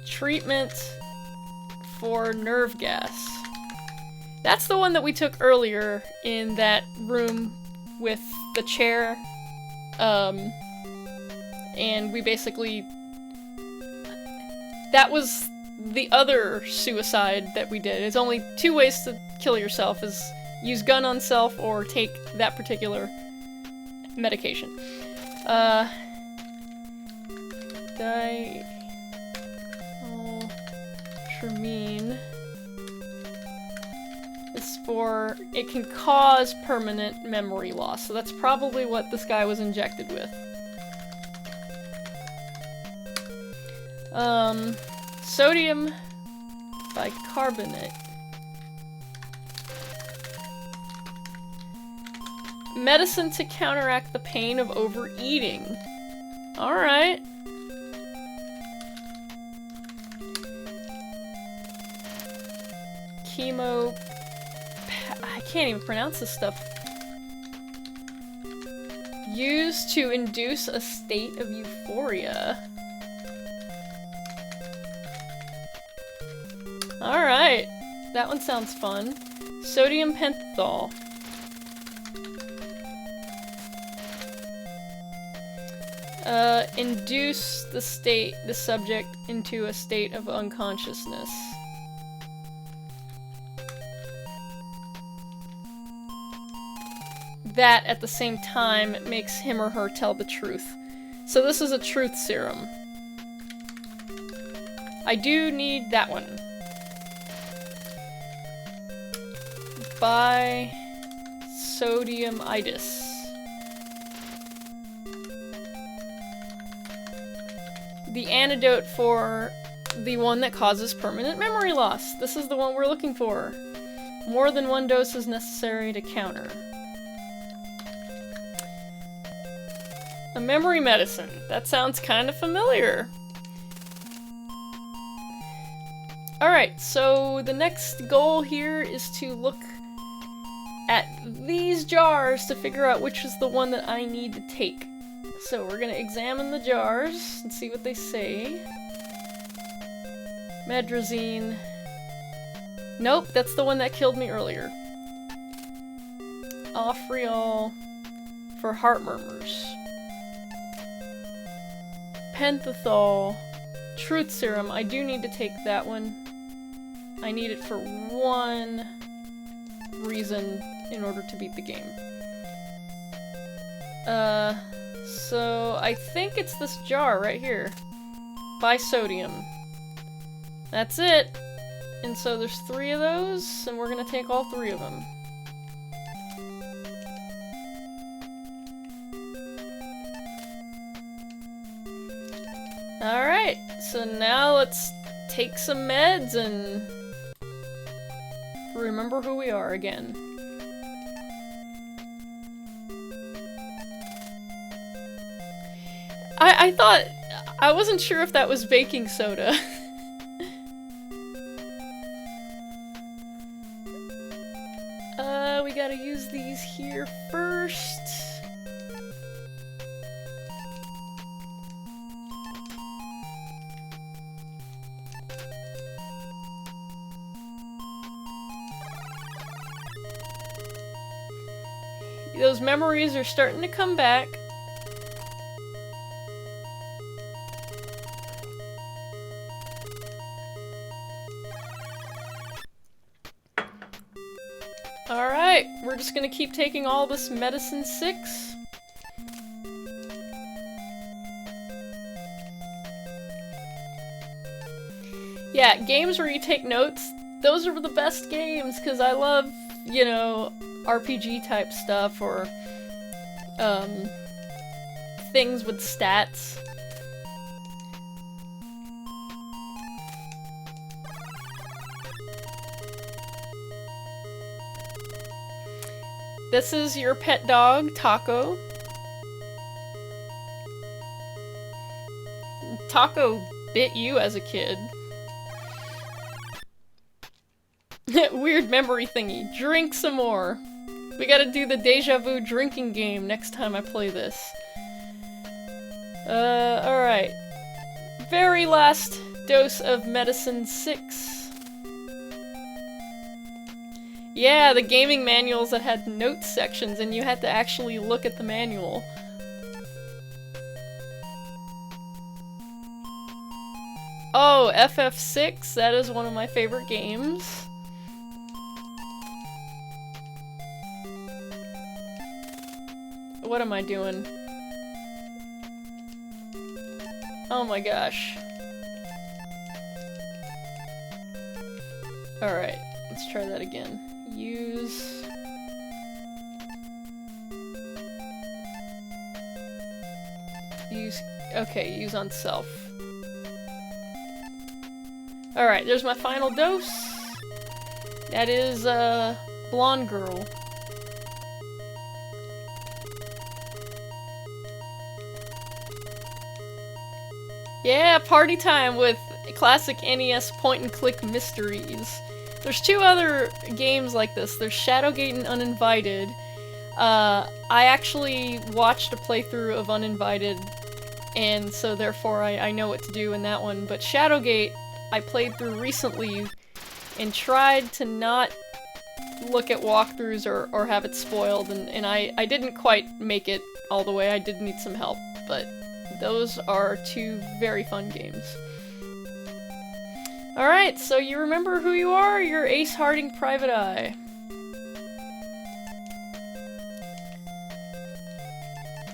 treatment for nerve gas. That's the one that we took earlier in that room with the chair, and we basically... That was the other suicide that we did. It's only 2 ways to kill yourself, is use gun on self or take that particular medication. Dialtramine is for... It can cause permanent memory loss, so that's probably what this guy was injected with. Sodium bicarbonate. Medicine to counteract the pain of overeating. Alright. Chemo... I can't even pronounce this stuff. Used to induce a state of euphoria. Alright, that one sounds fun. Sodium pentothal. Induce the subject into a state of unconsciousness. That, at the same time, makes him or her tell the truth. So this is a truth serum. I do need that one. Bisodiumitis. The antidote for the one that causes permanent memory loss. This is the one we're looking for. More than 1 dose is necessary to counter. A memory medicine. That sounds kind of familiar. Alright, so the next goal here is to look at these jars to figure out which is the one that I need to take. So we're gonna examine the jars and see what they say. Medrazine. Nope, that's the one that killed me earlier. Offriol for heart murmurs. Pentothal. Truth serum. I do need to take that one. I need it for one reason in order to beat the game. So I think it's this jar right here. Bisodium. That's it. And so there's 3 of those, and we're gonna take all 3 of them. Alright, so now let's take some meds and remember who we are again. I thought... I wasn't sure if that was baking soda. We gotta use these here first. Those memories are starting to come back. Alright, we're just gonna keep taking all this medicine 6. Yeah, games where you take notes, those are the best games, because I love, you know, RPG type stuff, or things with stats. This is your pet dog, Taco. Taco bit you as a kid. Weird memory thingy. Drink some more. We gotta do the Deja Vu drinking game next time I play this. Alright. Very last dose of medicine 6. Yeah, the gaming manuals that had notes sections and you had to actually look at the manual. Oh, FF6, that is one of my favorite games. What am I doing? Oh my gosh. Alright, let's try that again. Use... Okay, use on self. Alright, there's my final dose. That is, blonde girl. Yeah, party time with classic NES point-and-click mysteries. There's 2 other games like this. There's Shadowgate and Uninvited. I actually watched a playthrough of Uninvited, and so therefore I know what to do in that one. But Shadowgate, I played through recently and tried to not look at walkthroughs or have it spoiled, and I didn't quite make it all the way. I did need some help, but those are 2 very fun games. Alright, so you remember who you are? You're Ace Harding Private Eye.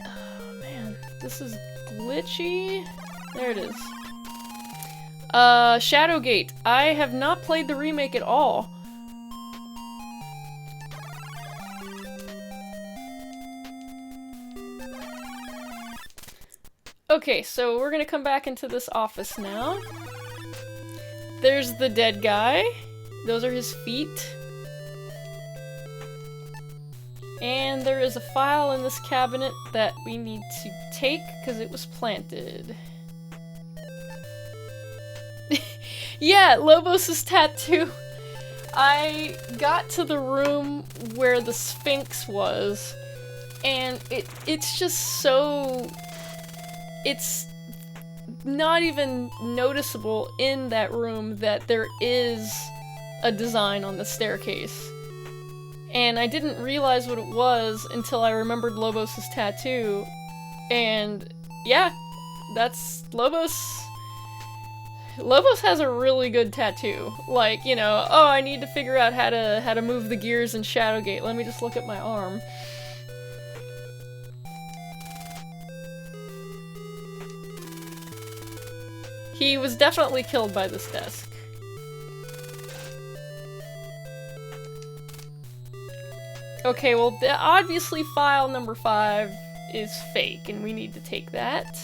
Oh man, this is glitchy. There it is. Shadowgate. I have not played the remake at all. Okay, so we're gonna come back into this office now. There's the dead guy. Those are his feet. And there is a file in this cabinet that we need to take because it was planted. Yeah, Lobos' tattoo. I got to the room where the Sphinx was, and it's just so... It's not even noticeable in that room that there is a design on the staircase. And I didn't realize what it was until I remembered Lobos' tattoo. And yeah, that's Lobos. Lobos has a really good tattoo. Like, you know, oh, I need to figure out how to move the gears in Shadowgate. Let me just look at my arm. He was definitely killed by this desk. Okay, well, obviously file number 5 is fake, and we need to take that.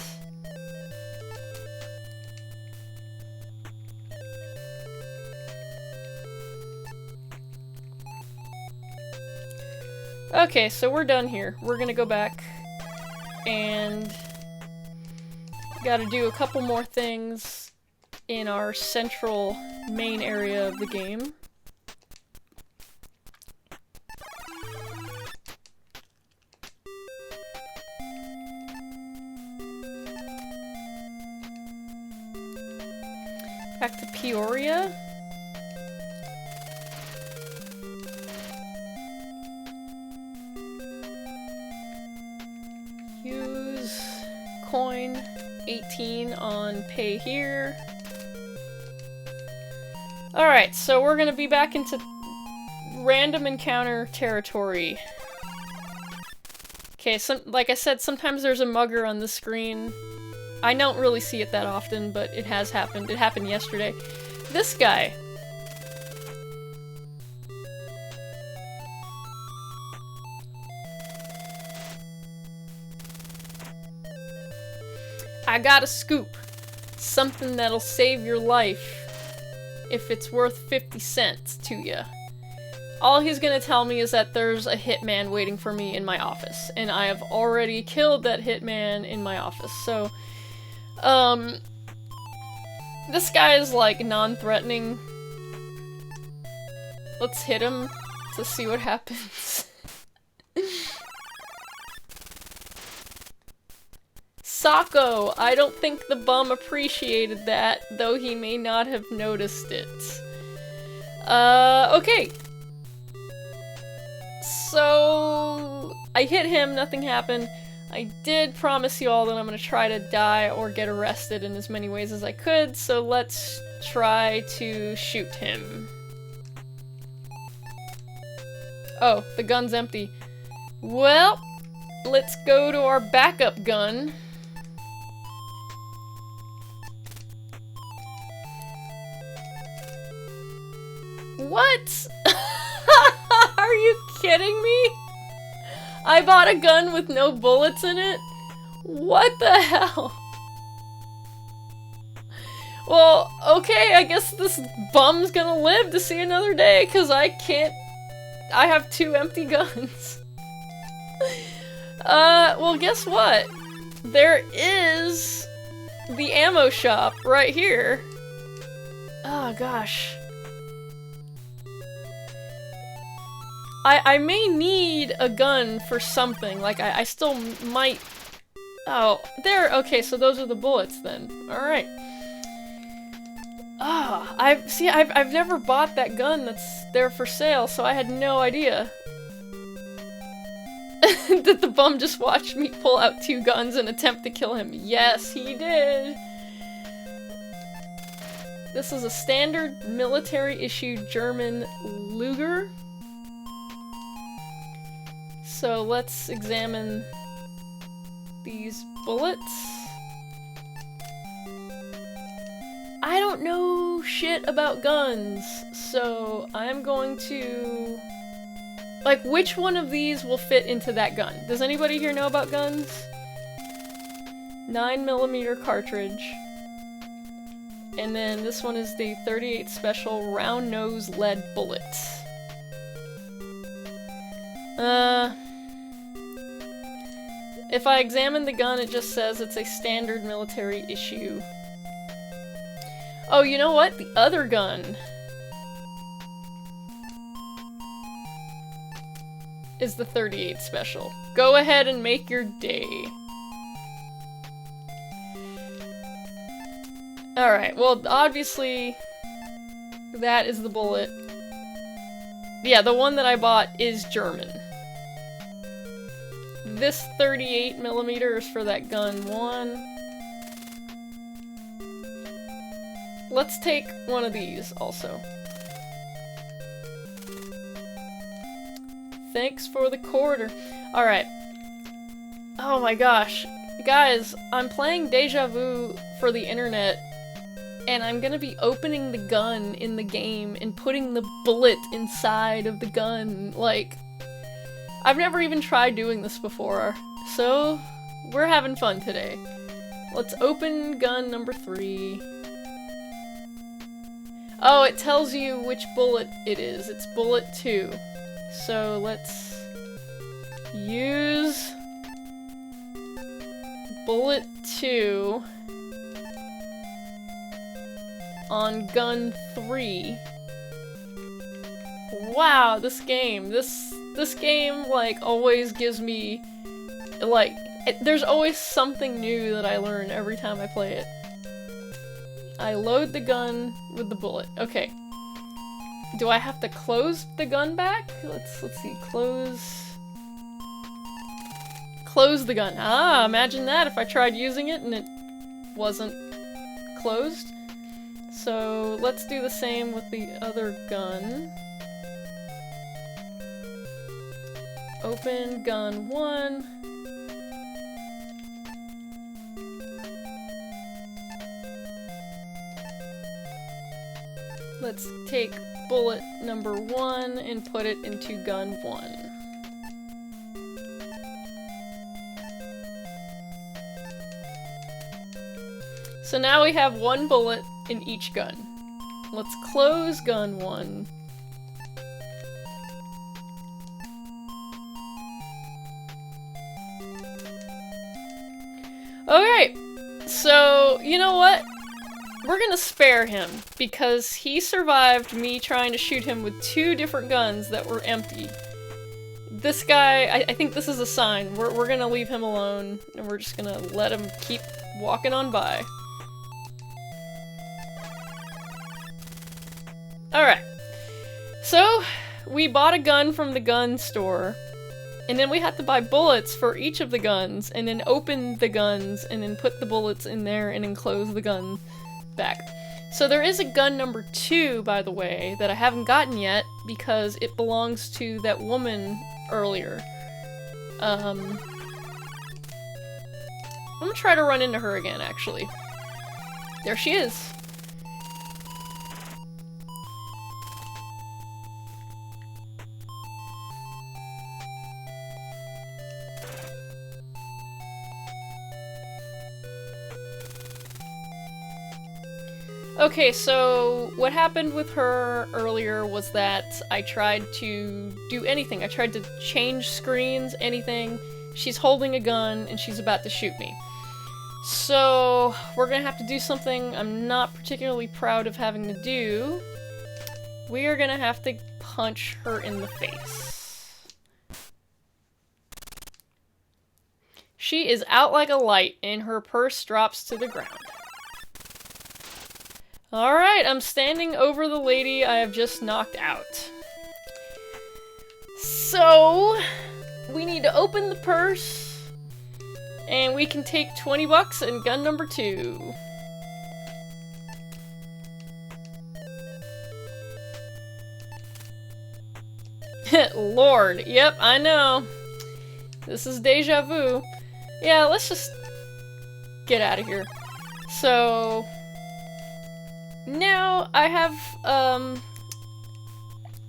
Okay, so we're done here. We're gonna go back and gotta do a couple more things in our central main area of the game. Back to Peoria. Use coin 18 on pay here. Alright, so we're gonna be back into random encounter territory. Okay, like I said, sometimes there's a mugger on the screen. I don't really see it that often, but it has happened. It happened yesterday. This guy. I got a scoop. Something that'll save your life if it's worth 50 cents to you. All he's gonna tell me is that there's a hitman waiting for me in my office, and I have already killed that hitman in my office, so this guy is like non-threatening. Let's hit him to see what happens. Sacco! I don't think the bum appreciated that, though he may not have noticed it. Okay. So I hit him, nothing happened. I did promise you all that I'm gonna try to die or get arrested in as many ways as I could, so let's try to shoot him. Oh, the gun's empty. Well, let's go to our backup gun. What? Are you kidding me? I bought a gun with no bullets in it? What the hell? Well, okay, I guess this bum's gonna live to see another day, because I can't... I have 2 empty guns. Well, guess what? There is the ammo shop right here. Oh, gosh. I may need a gun for something, like I still might... Oh, there, okay, so those are the bullets then. Alright. Ah, I've never bought that gun that's there for sale, so I had no idea. Did the bum just watch me pull out 2 guns and attempt to kill him? Yes, he did! This is a standard military-issued German Luger. So let's examine these bullets. I don't know shit about guns, so I'm going to... Like, which one of these will fit into that gun? Does anybody here know about guns? 9mm cartridge. And then this one is the 38 Special round nose lead bullet. If I examine the gun, it just says it's a standard military issue. Oh, you know what? The other gun is the 38 Special. Go ahead and make your day. Alright, well, obviously, that is the bullet. Yeah, the one that I bought is German. This 38mm is for that gun 1. Let's take one of these also. Thanks for the quarter. Alright. Oh my gosh. Guys, I'm playing Deja Vu for the internet, and I'm gonna be opening the gun in the game and putting the bullet inside of the gun. Like, I've never even tried doing this before, so we're having fun today. Let's open gun number 3. Oh, it tells you which bullet it is. It's bullet 2. So let's use bullet 2 on gun 3. Wow, this game, like, always gives me, like, there's always something new that I learn every time I play it. I load the gun with the bullet. Okay. Do I have to close the gun back? Let's see. Close the gun. Ah, imagine that if I tried using it and it wasn't closed. So let's do the same with the other gun. Open gun 1. Let's take bullet number 1 and put it into gun 1. So now we have 1 bullet in each gun. Let's close gun 1. Okay, so you know what? We're gonna spare him, because he survived me trying to shoot him with 2 different guns that were empty. This guy, I think this is a sign. We're gonna leave him alone, and we're just gonna let him keep walking on by. Alright. So, we bought a gun from the gun store, and then we had to buy bullets for each of the guns, and then open the guns, and then put the bullets in there, and then close the gun back. So there is a gun number 2, by the way, that I haven't gotten yet because it belongs to that woman earlier. I'm gonna try to run into her again, actually. There she is. Okay, so what happened with her earlier was that I tried to do anything. I tried to change screens, anything. She's holding a gun and she's about to shoot me. So we're gonna have to do something I'm not particularly proud of having to do. We are gonna have to punch her in the face. She is out like a light and her purse drops to the ground. Alright, I'm standing over the lady I have just knocked out. So, we need to open the purse, and we can take 20 bucks and gun number 2. Lord, yep, I know. This is Deja Vu. Yeah, let's just get out of here. So, now I have,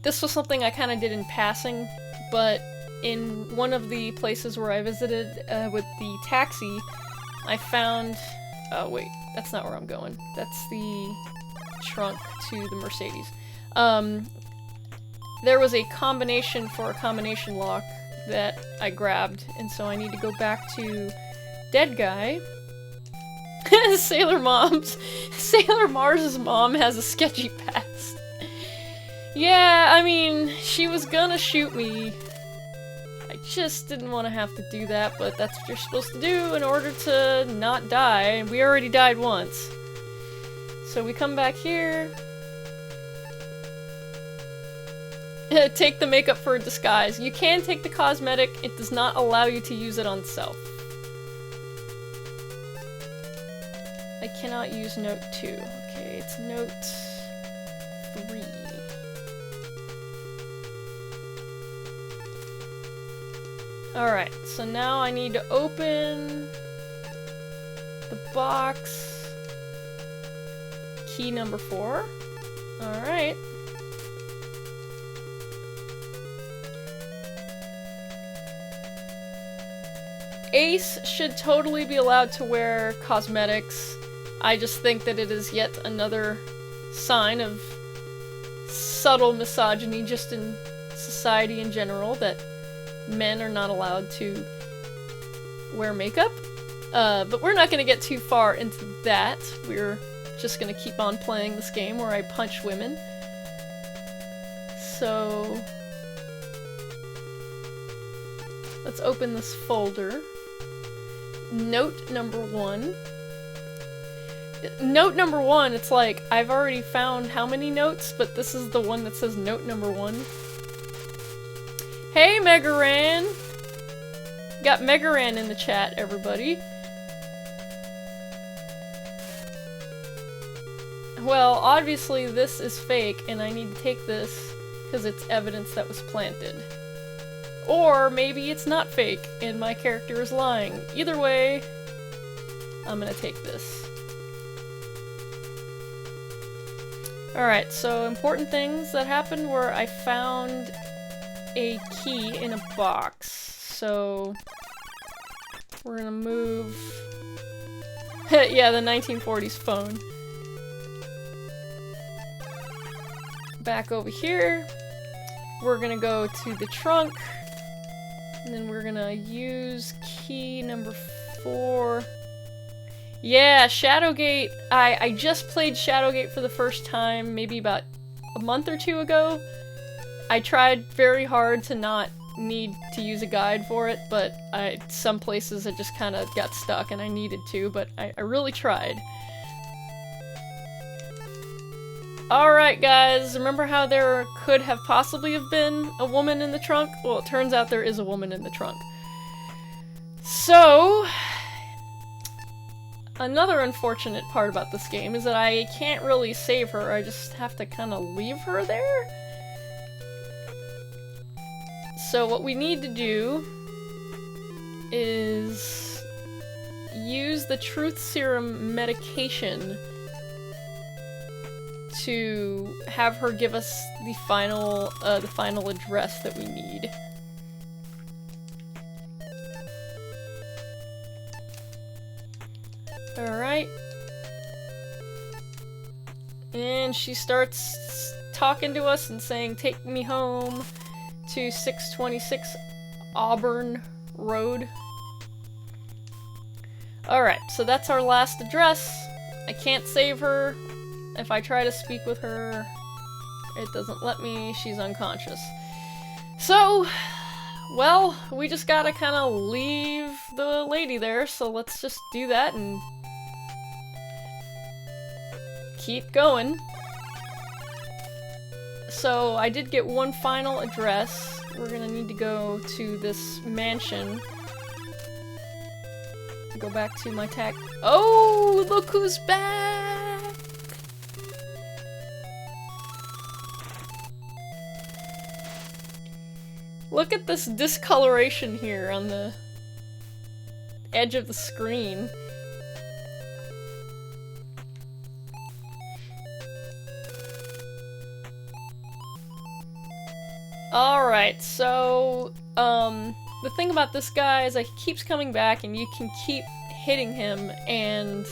this was something I kind of did in passing, but in one of the places where I visited with the taxi, I found, oh wait, that's not where I'm going. That's the trunk to the Mercedes. There was a combination for a combination lock that I grabbed, and so I need to go back to Dead Guy. Sailor Mars's mom has a sketchy past. Yeah, I mean, she was gonna shoot me. I just didn't want to have to do that, but that's what you're supposed to do in order to not die, and we already died once. So we come back here. Take the makeup for a disguise. You can take the cosmetic, it does not allow you to use it on self. I cannot use note 2. Okay, it's note 3. Alright, so now I need to open the box. Key number 4. Alright. Ace should totally be allowed to wear cosmetics. I just think that it is yet another sign of subtle misogyny just in society in general, that men are not allowed to wear makeup. But we're not gonna get too far into that. We're just gonna keep on playing this game where I punch women. So let's open this folder. Note number 1. Note number 1, it's like, I've already found how many notes, but this is the one that says note number 1. Hey, Megaran! Got Megaran in the chat, everybody. Well, obviously this is fake, and I need to take this because it's evidence that was planted. Or maybe it's not fake, and my character is lying. Either way, I'm gonna take this. Alright, so important things that happened were I found a key in a box. So we're gonna move... yeah, the 1940s phone. Back over here. We're gonna go to the trunk. And then we're gonna use key number 4. Yeah, Shadowgate. I just played Shadowgate for the first time, maybe about a month or 2 ago. I tried very hard to not need to use a guide for it, but some places I just kind of got stuck and I needed to, but I really tried. Alright guys, remember how there could have possibly have been a woman in the trunk? Well, it turns out there is a woman in the trunk. So, another unfortunate part about this game is that I can't really save her, I just have to kind of leave her there. So what we need to do is use the truth serum medication to have her give us the final address that we need. Alright. And she starts talking to us and saying, take me home to 626 Auburn Road. Alright, so that's our last address. I can't save her. If I try to speak with her, it doesn't let me. She's unconscious. So, well, we just gotta kind of leave the lady there, so let's just do that and keep going. So, I did get one final address. We're gonna need to go to this mansion. Go back to my tag. Oh, look who's back! Look at this discoloration here on the edge of the screen. Alright, so, the thing about this guy is that he keeps coming back and you can keep hitting him and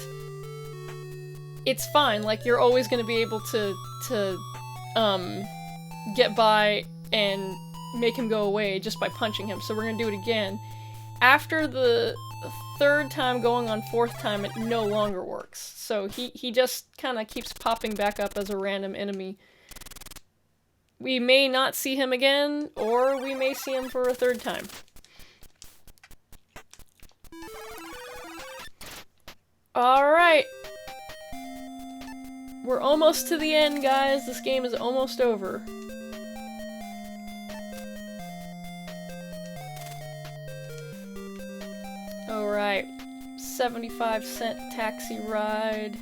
it's fine, like you're always gonna be able to get by and make him go away just by punching him, so we're gonna do it again. After the 3rd time going on 4th time, it no longer works. So he just kind of keeps popping back up as a random enemy. We may not see him again, or we may see him for a 3rd time. Alright. We're almost to the end, guys. This game is almost over. Alright. 75-cent taxi ride.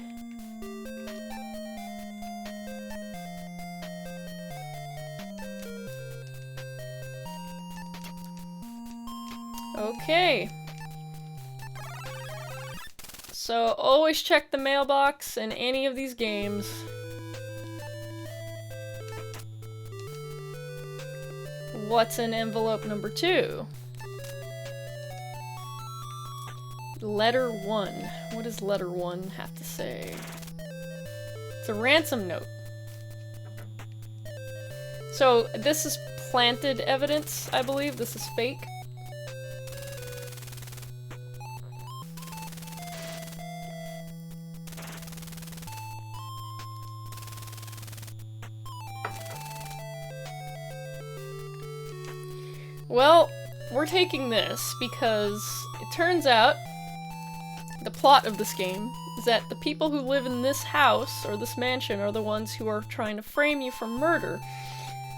Okay. So always check the mailbox in any of these games. What's in envelope number 2? Letter 1. What does letter 1 have to say? It's a ransom note. So this is planted evidence, I believe. This is fake. Well, we're taking this because it turns out the plot of this game is that the people who live in this house or this mansion are the ones who are trying to frame you for murder.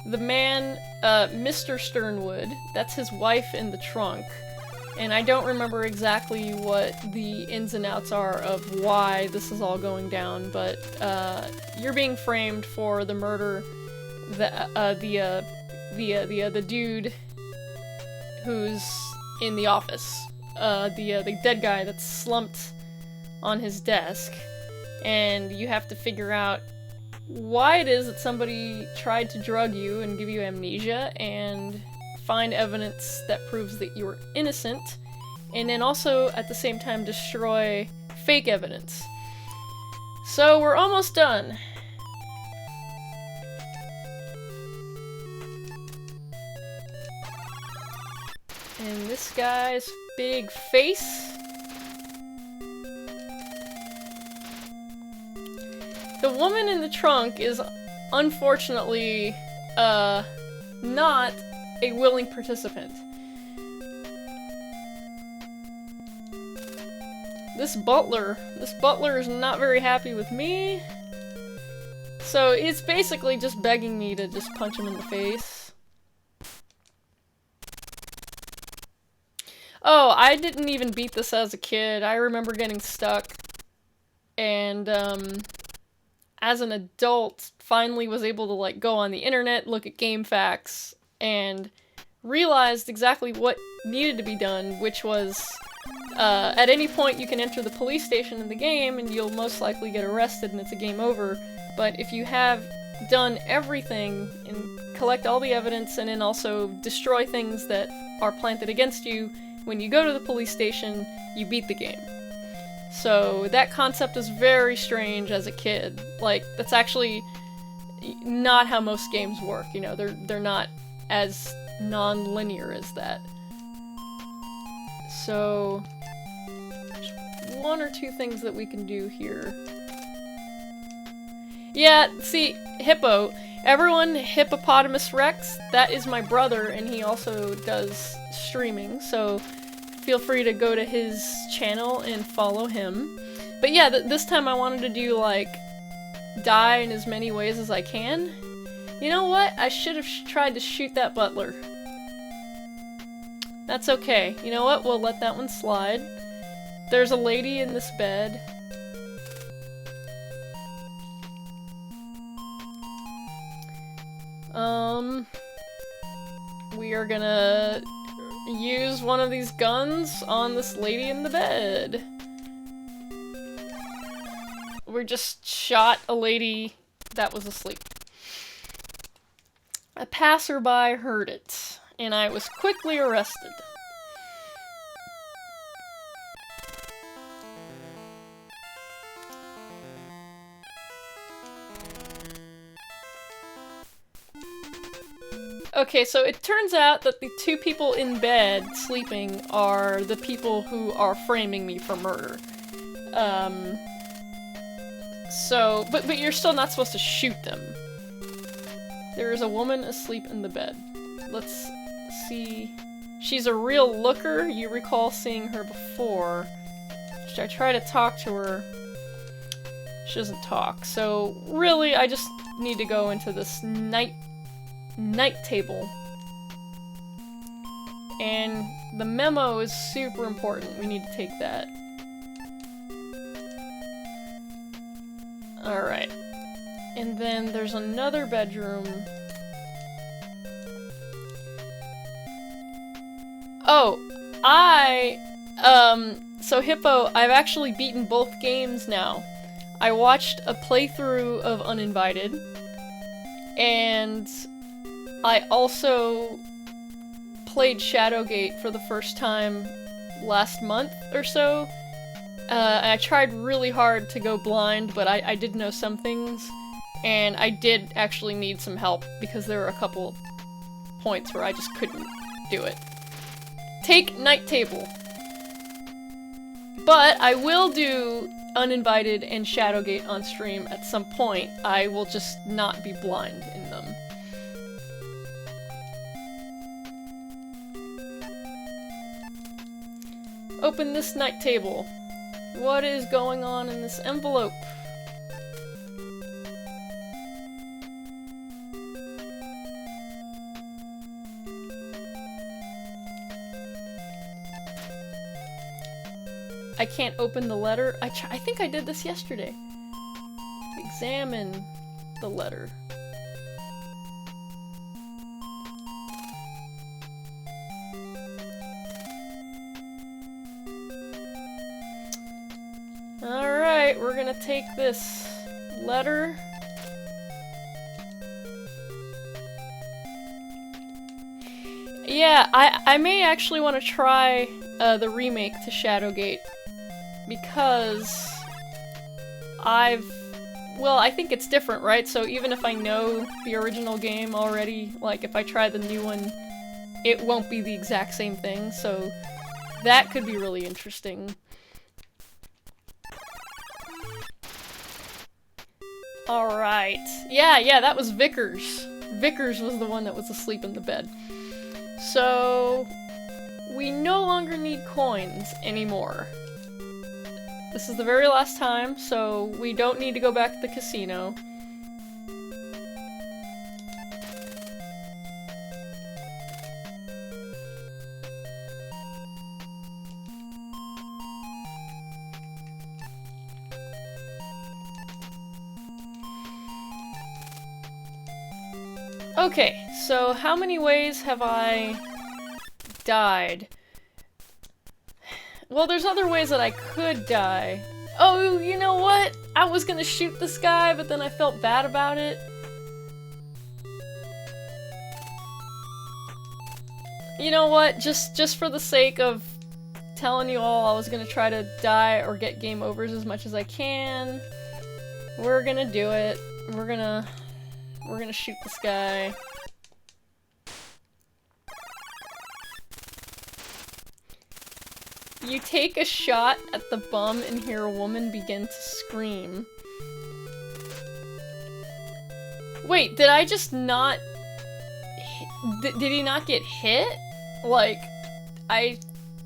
The man, Mr. Sternwood, that's his wife in the trunk, and I don't remember exactly what the ins and outs are of why this is all going down, but you're being framed for the murder. The dude who's in the office, the dead guy that's slumped on his desk, and you have to figure out why it is that somebody tried to drug you and give you amnesia, and find evidence that proves that you were innocent, and then also at the same time destroy fake evidence. So we're almost done. And this guy's big face. The woman in the trunk is unfortunately not a willing participant. This butler is not very happy with me. So it's basically just begging me to just punch him in the face. Oh, I didn't even beat this as a kid. I remember getting stuck, and as an adult, finally was able to like go on the internet, look at game facts, and realized exactly what needed to be done, which was at any point you can enter the police station in the game and you'll most likely get arrested and it's a game over. But if you have done everything and collect all the evidence and then also destroy things that are planted against you, when you go to the police station, you beat the game. So that concept is very strange as a kid. Like, that's actually not how most games work, you know, they're not as non-linear as that. So, there's one or two things that we can do here. Yeah, see, Hippo. Everyone, Hippopotamus Rex, that is my brother, and he also does streaming, so feel free to go to his channel and follow him. But yeah, this time I wanted to do, like, die in as many ways as I can. You know what? I should have tried to shoot that butler. That's okay. You know what? We'll let that one slide. There's a lady in this bed. We are gonna use one of these guns on this lady in the bed. We just shot a lady that was asleep. A passerby heard it, and I was quickly arrested. Okay, so it turns out that the two people in bed sleeping are the people who are framing me for murder. But you're still not supposed to shoot them. There is a woman asleep in the bed. Let's see. She's a real looker. You recall seeing her before. Should I try to talk to her? She doesn't talk. So really, I just need to go into this night table. And the memo is super important. We need to take that. Alright. And then there's another bedroom. Oh, so Hippo, I've actually beaten both games now. I watched a playthrough of Uninvited, and I also played Shadowgate for the first time last month or so. I tried really hard to go blind, but I did know some things, and I did actually need some help because there were a couple points where I just couldn't do it. Take Night Table. But I will do Uninvited and Shadowgate on stream at some point. I will just not be blind in them. Open this night table. What is going on in this envelope? I can't open the letter. I think I did this yesterday. Examine the letter. Alright, we're gonna take this letter. Yeah, I may actually want to try the remake to Shadowgate. Because I think it's different, right? So even if I know the original game already, like if I try the new one, it won't be the exact same thing, so that could be really interesting. Alright. Yeah, that was Vickers. Vickers was the one that was asleep in the bed. So, we no longer need coins anymore. This is the very last time, so we don't need to go back to the casino. Okay, so how many ways have I died? Well, there's other ways that I could die. Oh, you know what? I was gonna shoot this guy, but then I felt bad about it. You know what? Just for the sake of telling you all, I was gonna try to die or get game overs as much as I can. We're gonna do it. We're gonna shoot this guy. You take a shot at the bum and hear a woman begin to scream. Wait, did I just not... Did he not get hit? Like, I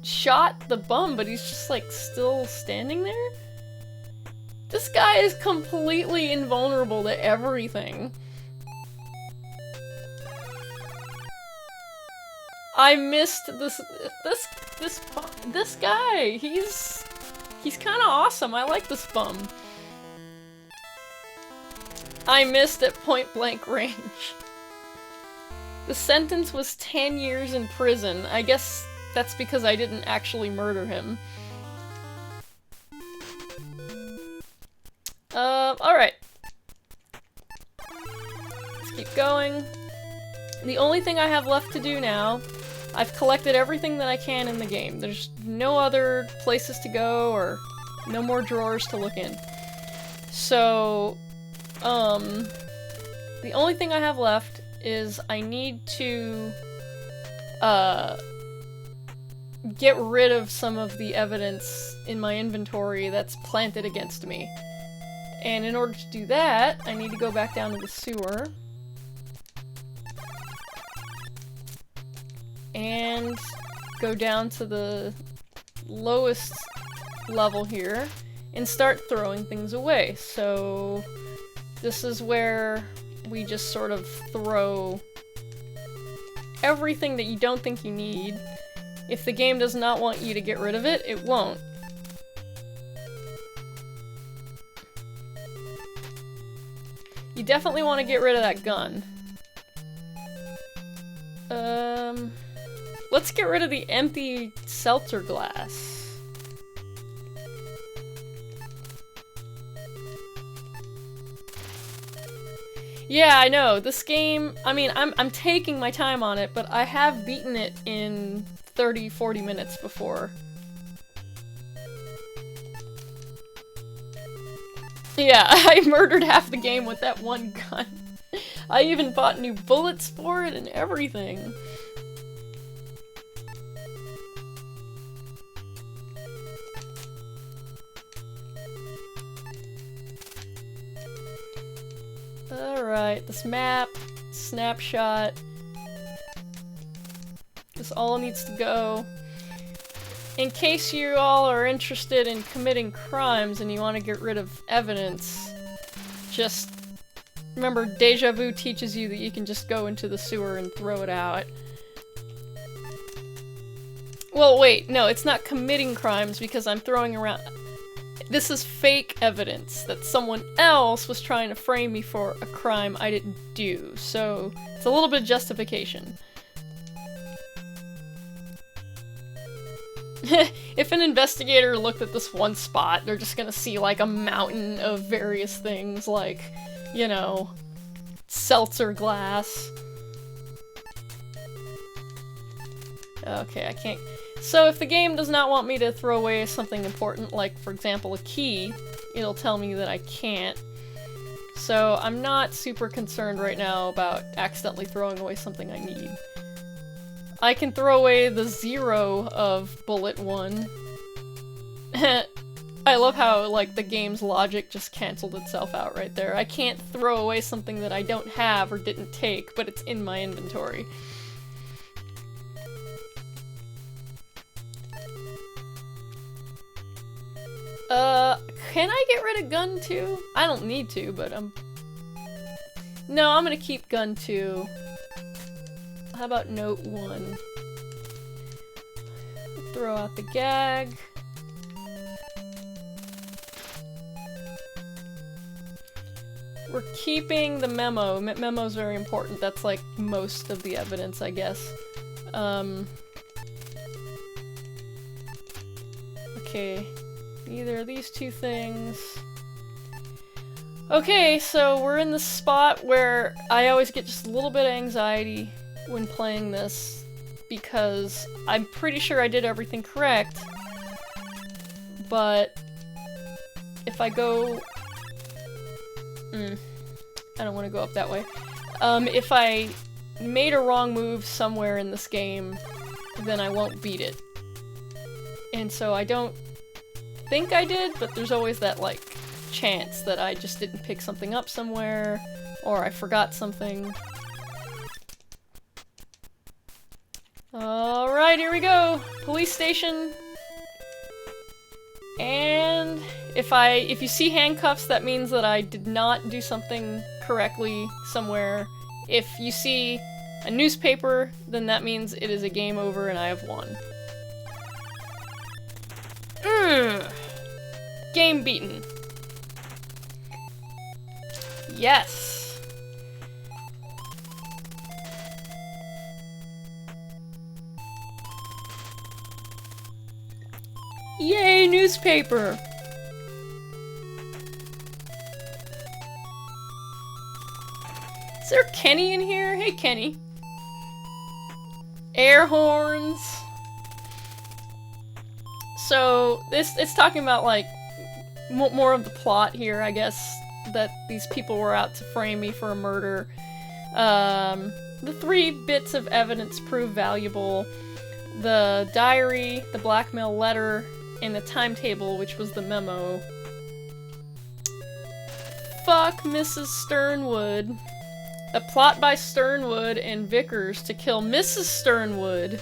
shot the bum, but he's just, like, still standing there? This guy is completely invulnerable to everything. I missed this guy. He's kind of awesome. I like this bum. I missed at point blank range. The sentence was 10 years in prison. I guess that's because I didn't actually murder him. Alright. Let's keep going. The only thing I have left to do now, I've collected everything that I can in the game. There's no other places to go or no more drawers to look in. So, the only thing I have left is I need to, get rid of some of the evidence in my inventory that's planted against me. And in order to do that, I need to go back down to the sewer. And go down to the lowest level here. and start throwing things away. So this is where we just sort of throw everything that you don't think you need. If the game does not want you to get rid of it, it won't. You definitely want to get rid of that gun. Let's get rid of the empty seltzer glass. Yeah, I know. This game, I mean, I'm taking my time on it, but I have beaten it in 30-40 minutes before. Yeah, I murdered half the game with that one gun. I even bought new bullets for it and everything. Alright, this map, snapshot. This all needs to go. In case you all are interested in committing crimes and you want to get rid of evidence, just remember Deja Vu teaches you that you can just go into the sewer and throw it out. Well, wait, no, it's not committing crimes because I'm throwing around... This is fake evidence that someone else was trying to frame me for a crime I didn't do, so it's a little bit of justification. If an investigator looked at this one spot, they're just gonna see like a mountain of various things, like, you know, seltzer glass. Okay, I can't... So if the game does not want me to throw away something important, like, for example, a key, it'll tell me that I can't. So I'm not super concerned right now about accidentally throwing away something I need. I can throw away the 0 of bullet 1. I love how, like, the game's logic just canceled itself out right there. I can't throw away something that I don't have or didn't take, but it's in my inventory. Can I get rid of gun 2? I don't need to, but no, I'm gonna keep gun 2. How about note 1? Throw out the gag. We're keeping the memo. Memo's very important. That's like most of the evidence, I guess. Okay. Either of these two things. Okay, so we're in the spot where I always get just a little bit of anxiety when playing this, because I'm pretty sure I did everything correct, but if I go... I don't want to go up that way. If I made a wrong move somewhere in this game, then I won't beat it. And so I don't think I did, but there's always that, like, chance that I just didn't pick something up somewhere, or I forgot something. Alright, here we go! Police station! And if you see handcuffs, that means that I did not do something correctly somewhere. If you see a newspaper, then that means it is a game over and I have won. Game beaten. Yes. Yay, newspaper! Is there Kenny in here? Hey, Kenny. Air horns. So, it's talking about, like, more of the plot here, I guess, that these people were out to frame me for a murder. The 3 bits of evidence prove valuable. The diary, the blackmail letter, and the timetable, which was the memo. Fuck Mrs. Sternwood. A plot by Sternwood and Vickers to kill Mrs. Sternwood.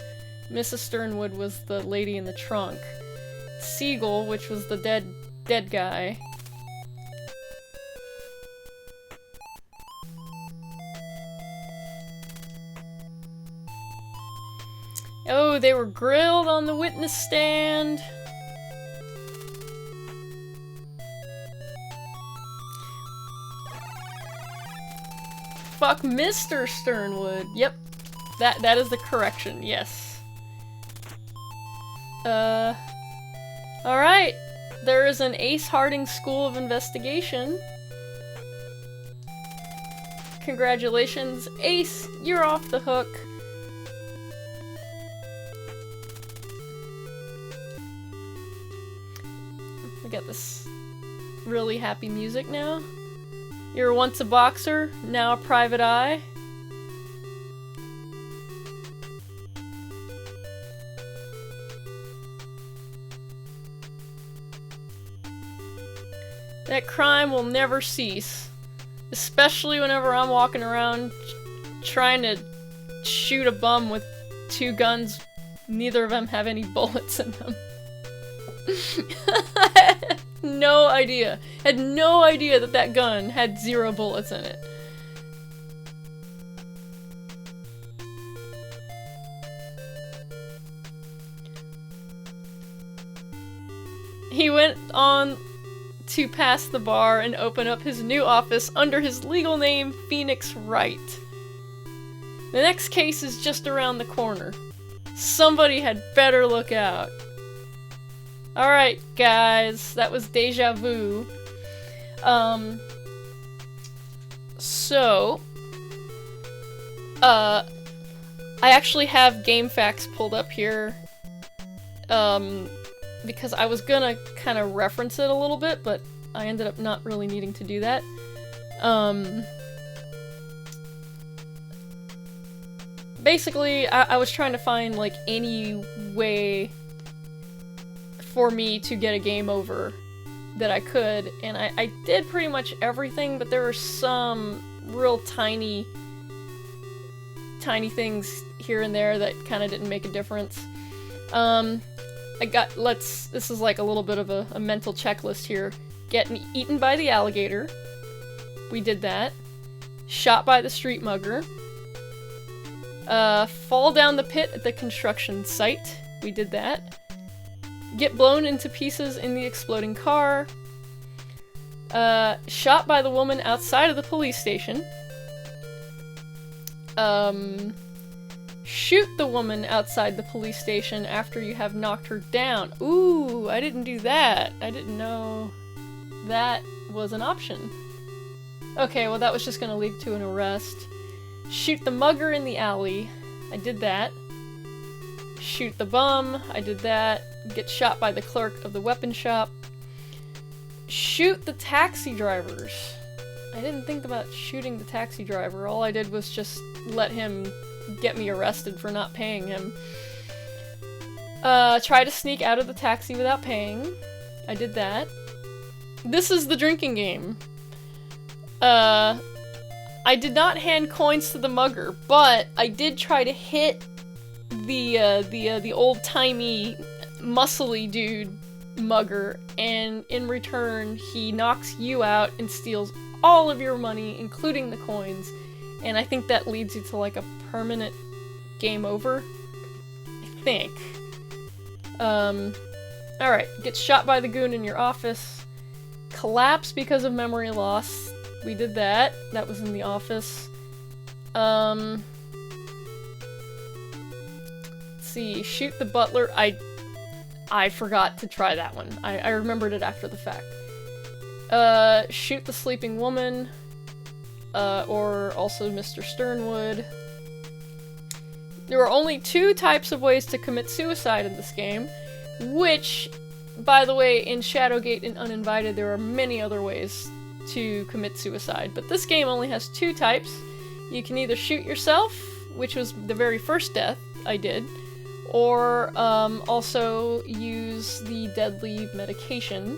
Mrs. Sternwood was the lady in the trunk. Siegel, which was the dead dead guy. Oh, they were grilled on the witness stand. Fuck Mr. Sternwood. Yep. That is the correction, yes. Alright. There is an Ace Harding School of Investigation. Congratulations, Ace, you're off the hook. We got this really happy music now. You were once a boxer, now a private eye. That crime will never cease. Especially whenever I'm walking around trying to shoot a bum with 2 guns, neither of them have any bullets in them. No idea. Had no idea that that gun had 0 bullets in it. He went on to pass the bar and open up his new office under his legal name, Phoenix Wright. The next case is just around the corner. Somebody had better look out. Alright, guys, that was Deja Vu. I actually have GameFAQs pulled up here, because I was gonna kind of reference it a little bit, but I ended up not really needing to do that. Basically, I was trying to find, like, any way for me to get a game over that I could, and I did pretty much everything, but there were some real tiny things here and there that kind of didn't make a difference. This is like a little bit of a mental checklist here. Getting eaten by the alligator. We did that. Shot by the street mugger. Fall down the pit at the construction site. We did that. Get blown into pieces in the exploding car. Shot by the woman outside of the police station. Shoot the woman outside the police station after you have knocked her down. Ooh, I didn't do that. I didn't know that was an option. Okay, well that was just gonna lead to an arrest. Shoot the mugger in the alley. I did that. Shoot the bum. I did that. Get shot by the clerk of the weapon shop. Shoot the taxi drivers. I didn't think about shooting the taxi driver. All I did was just let him get me arrested for not paying him. Try to sneak out of the taxi without paying. I did that. This is the drinking game. I did not hand coins to the mugger, but I did try to hit the old-timey, muscly dude mugger, and in return, he knocks you out and steals all of your money, including the coins, and I think that leads you to, like, a permanent game over. I think. Alright. Get shot by the goon in your office. Collapse because of memory loss. We did that. That was in the office. Let's see. Shoot the butler. I forgot to try that one. I remembered it after the fact. Shoot the sleeping woman. Or also Mr. Sternwood. There are only 2 types of ways to commit suicide in this game, which, by the way, in Shadowgate and Uninvited, there are many other ways to commit suicide, but this game only has 2 types. You can either shoot yourself, which was the very first death I did, or also use the deadly medication.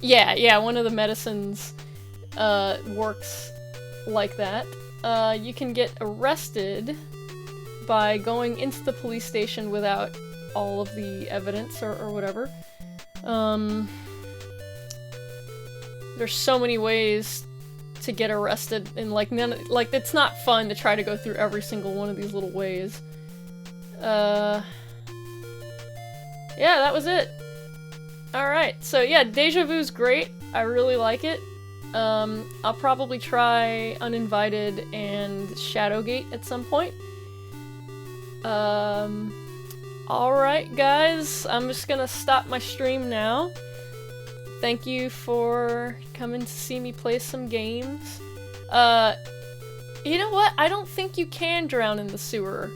Yeah, one of the medicines works like that. You can get arrested by going into the police station without all of the evidence or whatever. there's so many ways to get arrested, and like it's not fun to try to go through every single one of these little ways. Yeah, that was it. Alright, so yeah, Deja Vu's great. I really like it. I'll probably try Uninvited and Shadowgate at some point. Alright guys, I'm just gonna stop my stream now. Thank you for coming to see me play some games. You know what? I don't think you can drown in the sewer.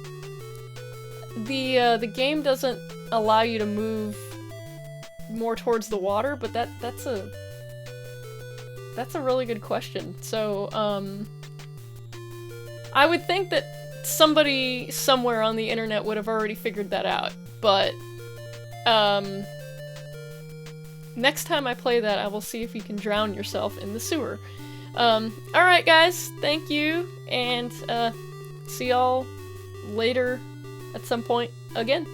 The game doesn't allow you to move more towards the water, but that's a really good question. So, I would think that somebody somewhere on the internet would have already figured that out, but, next time I play that, I will see if you can drown yourself in the sewer. Alright guys, thank you, and, see y'all later at some point again.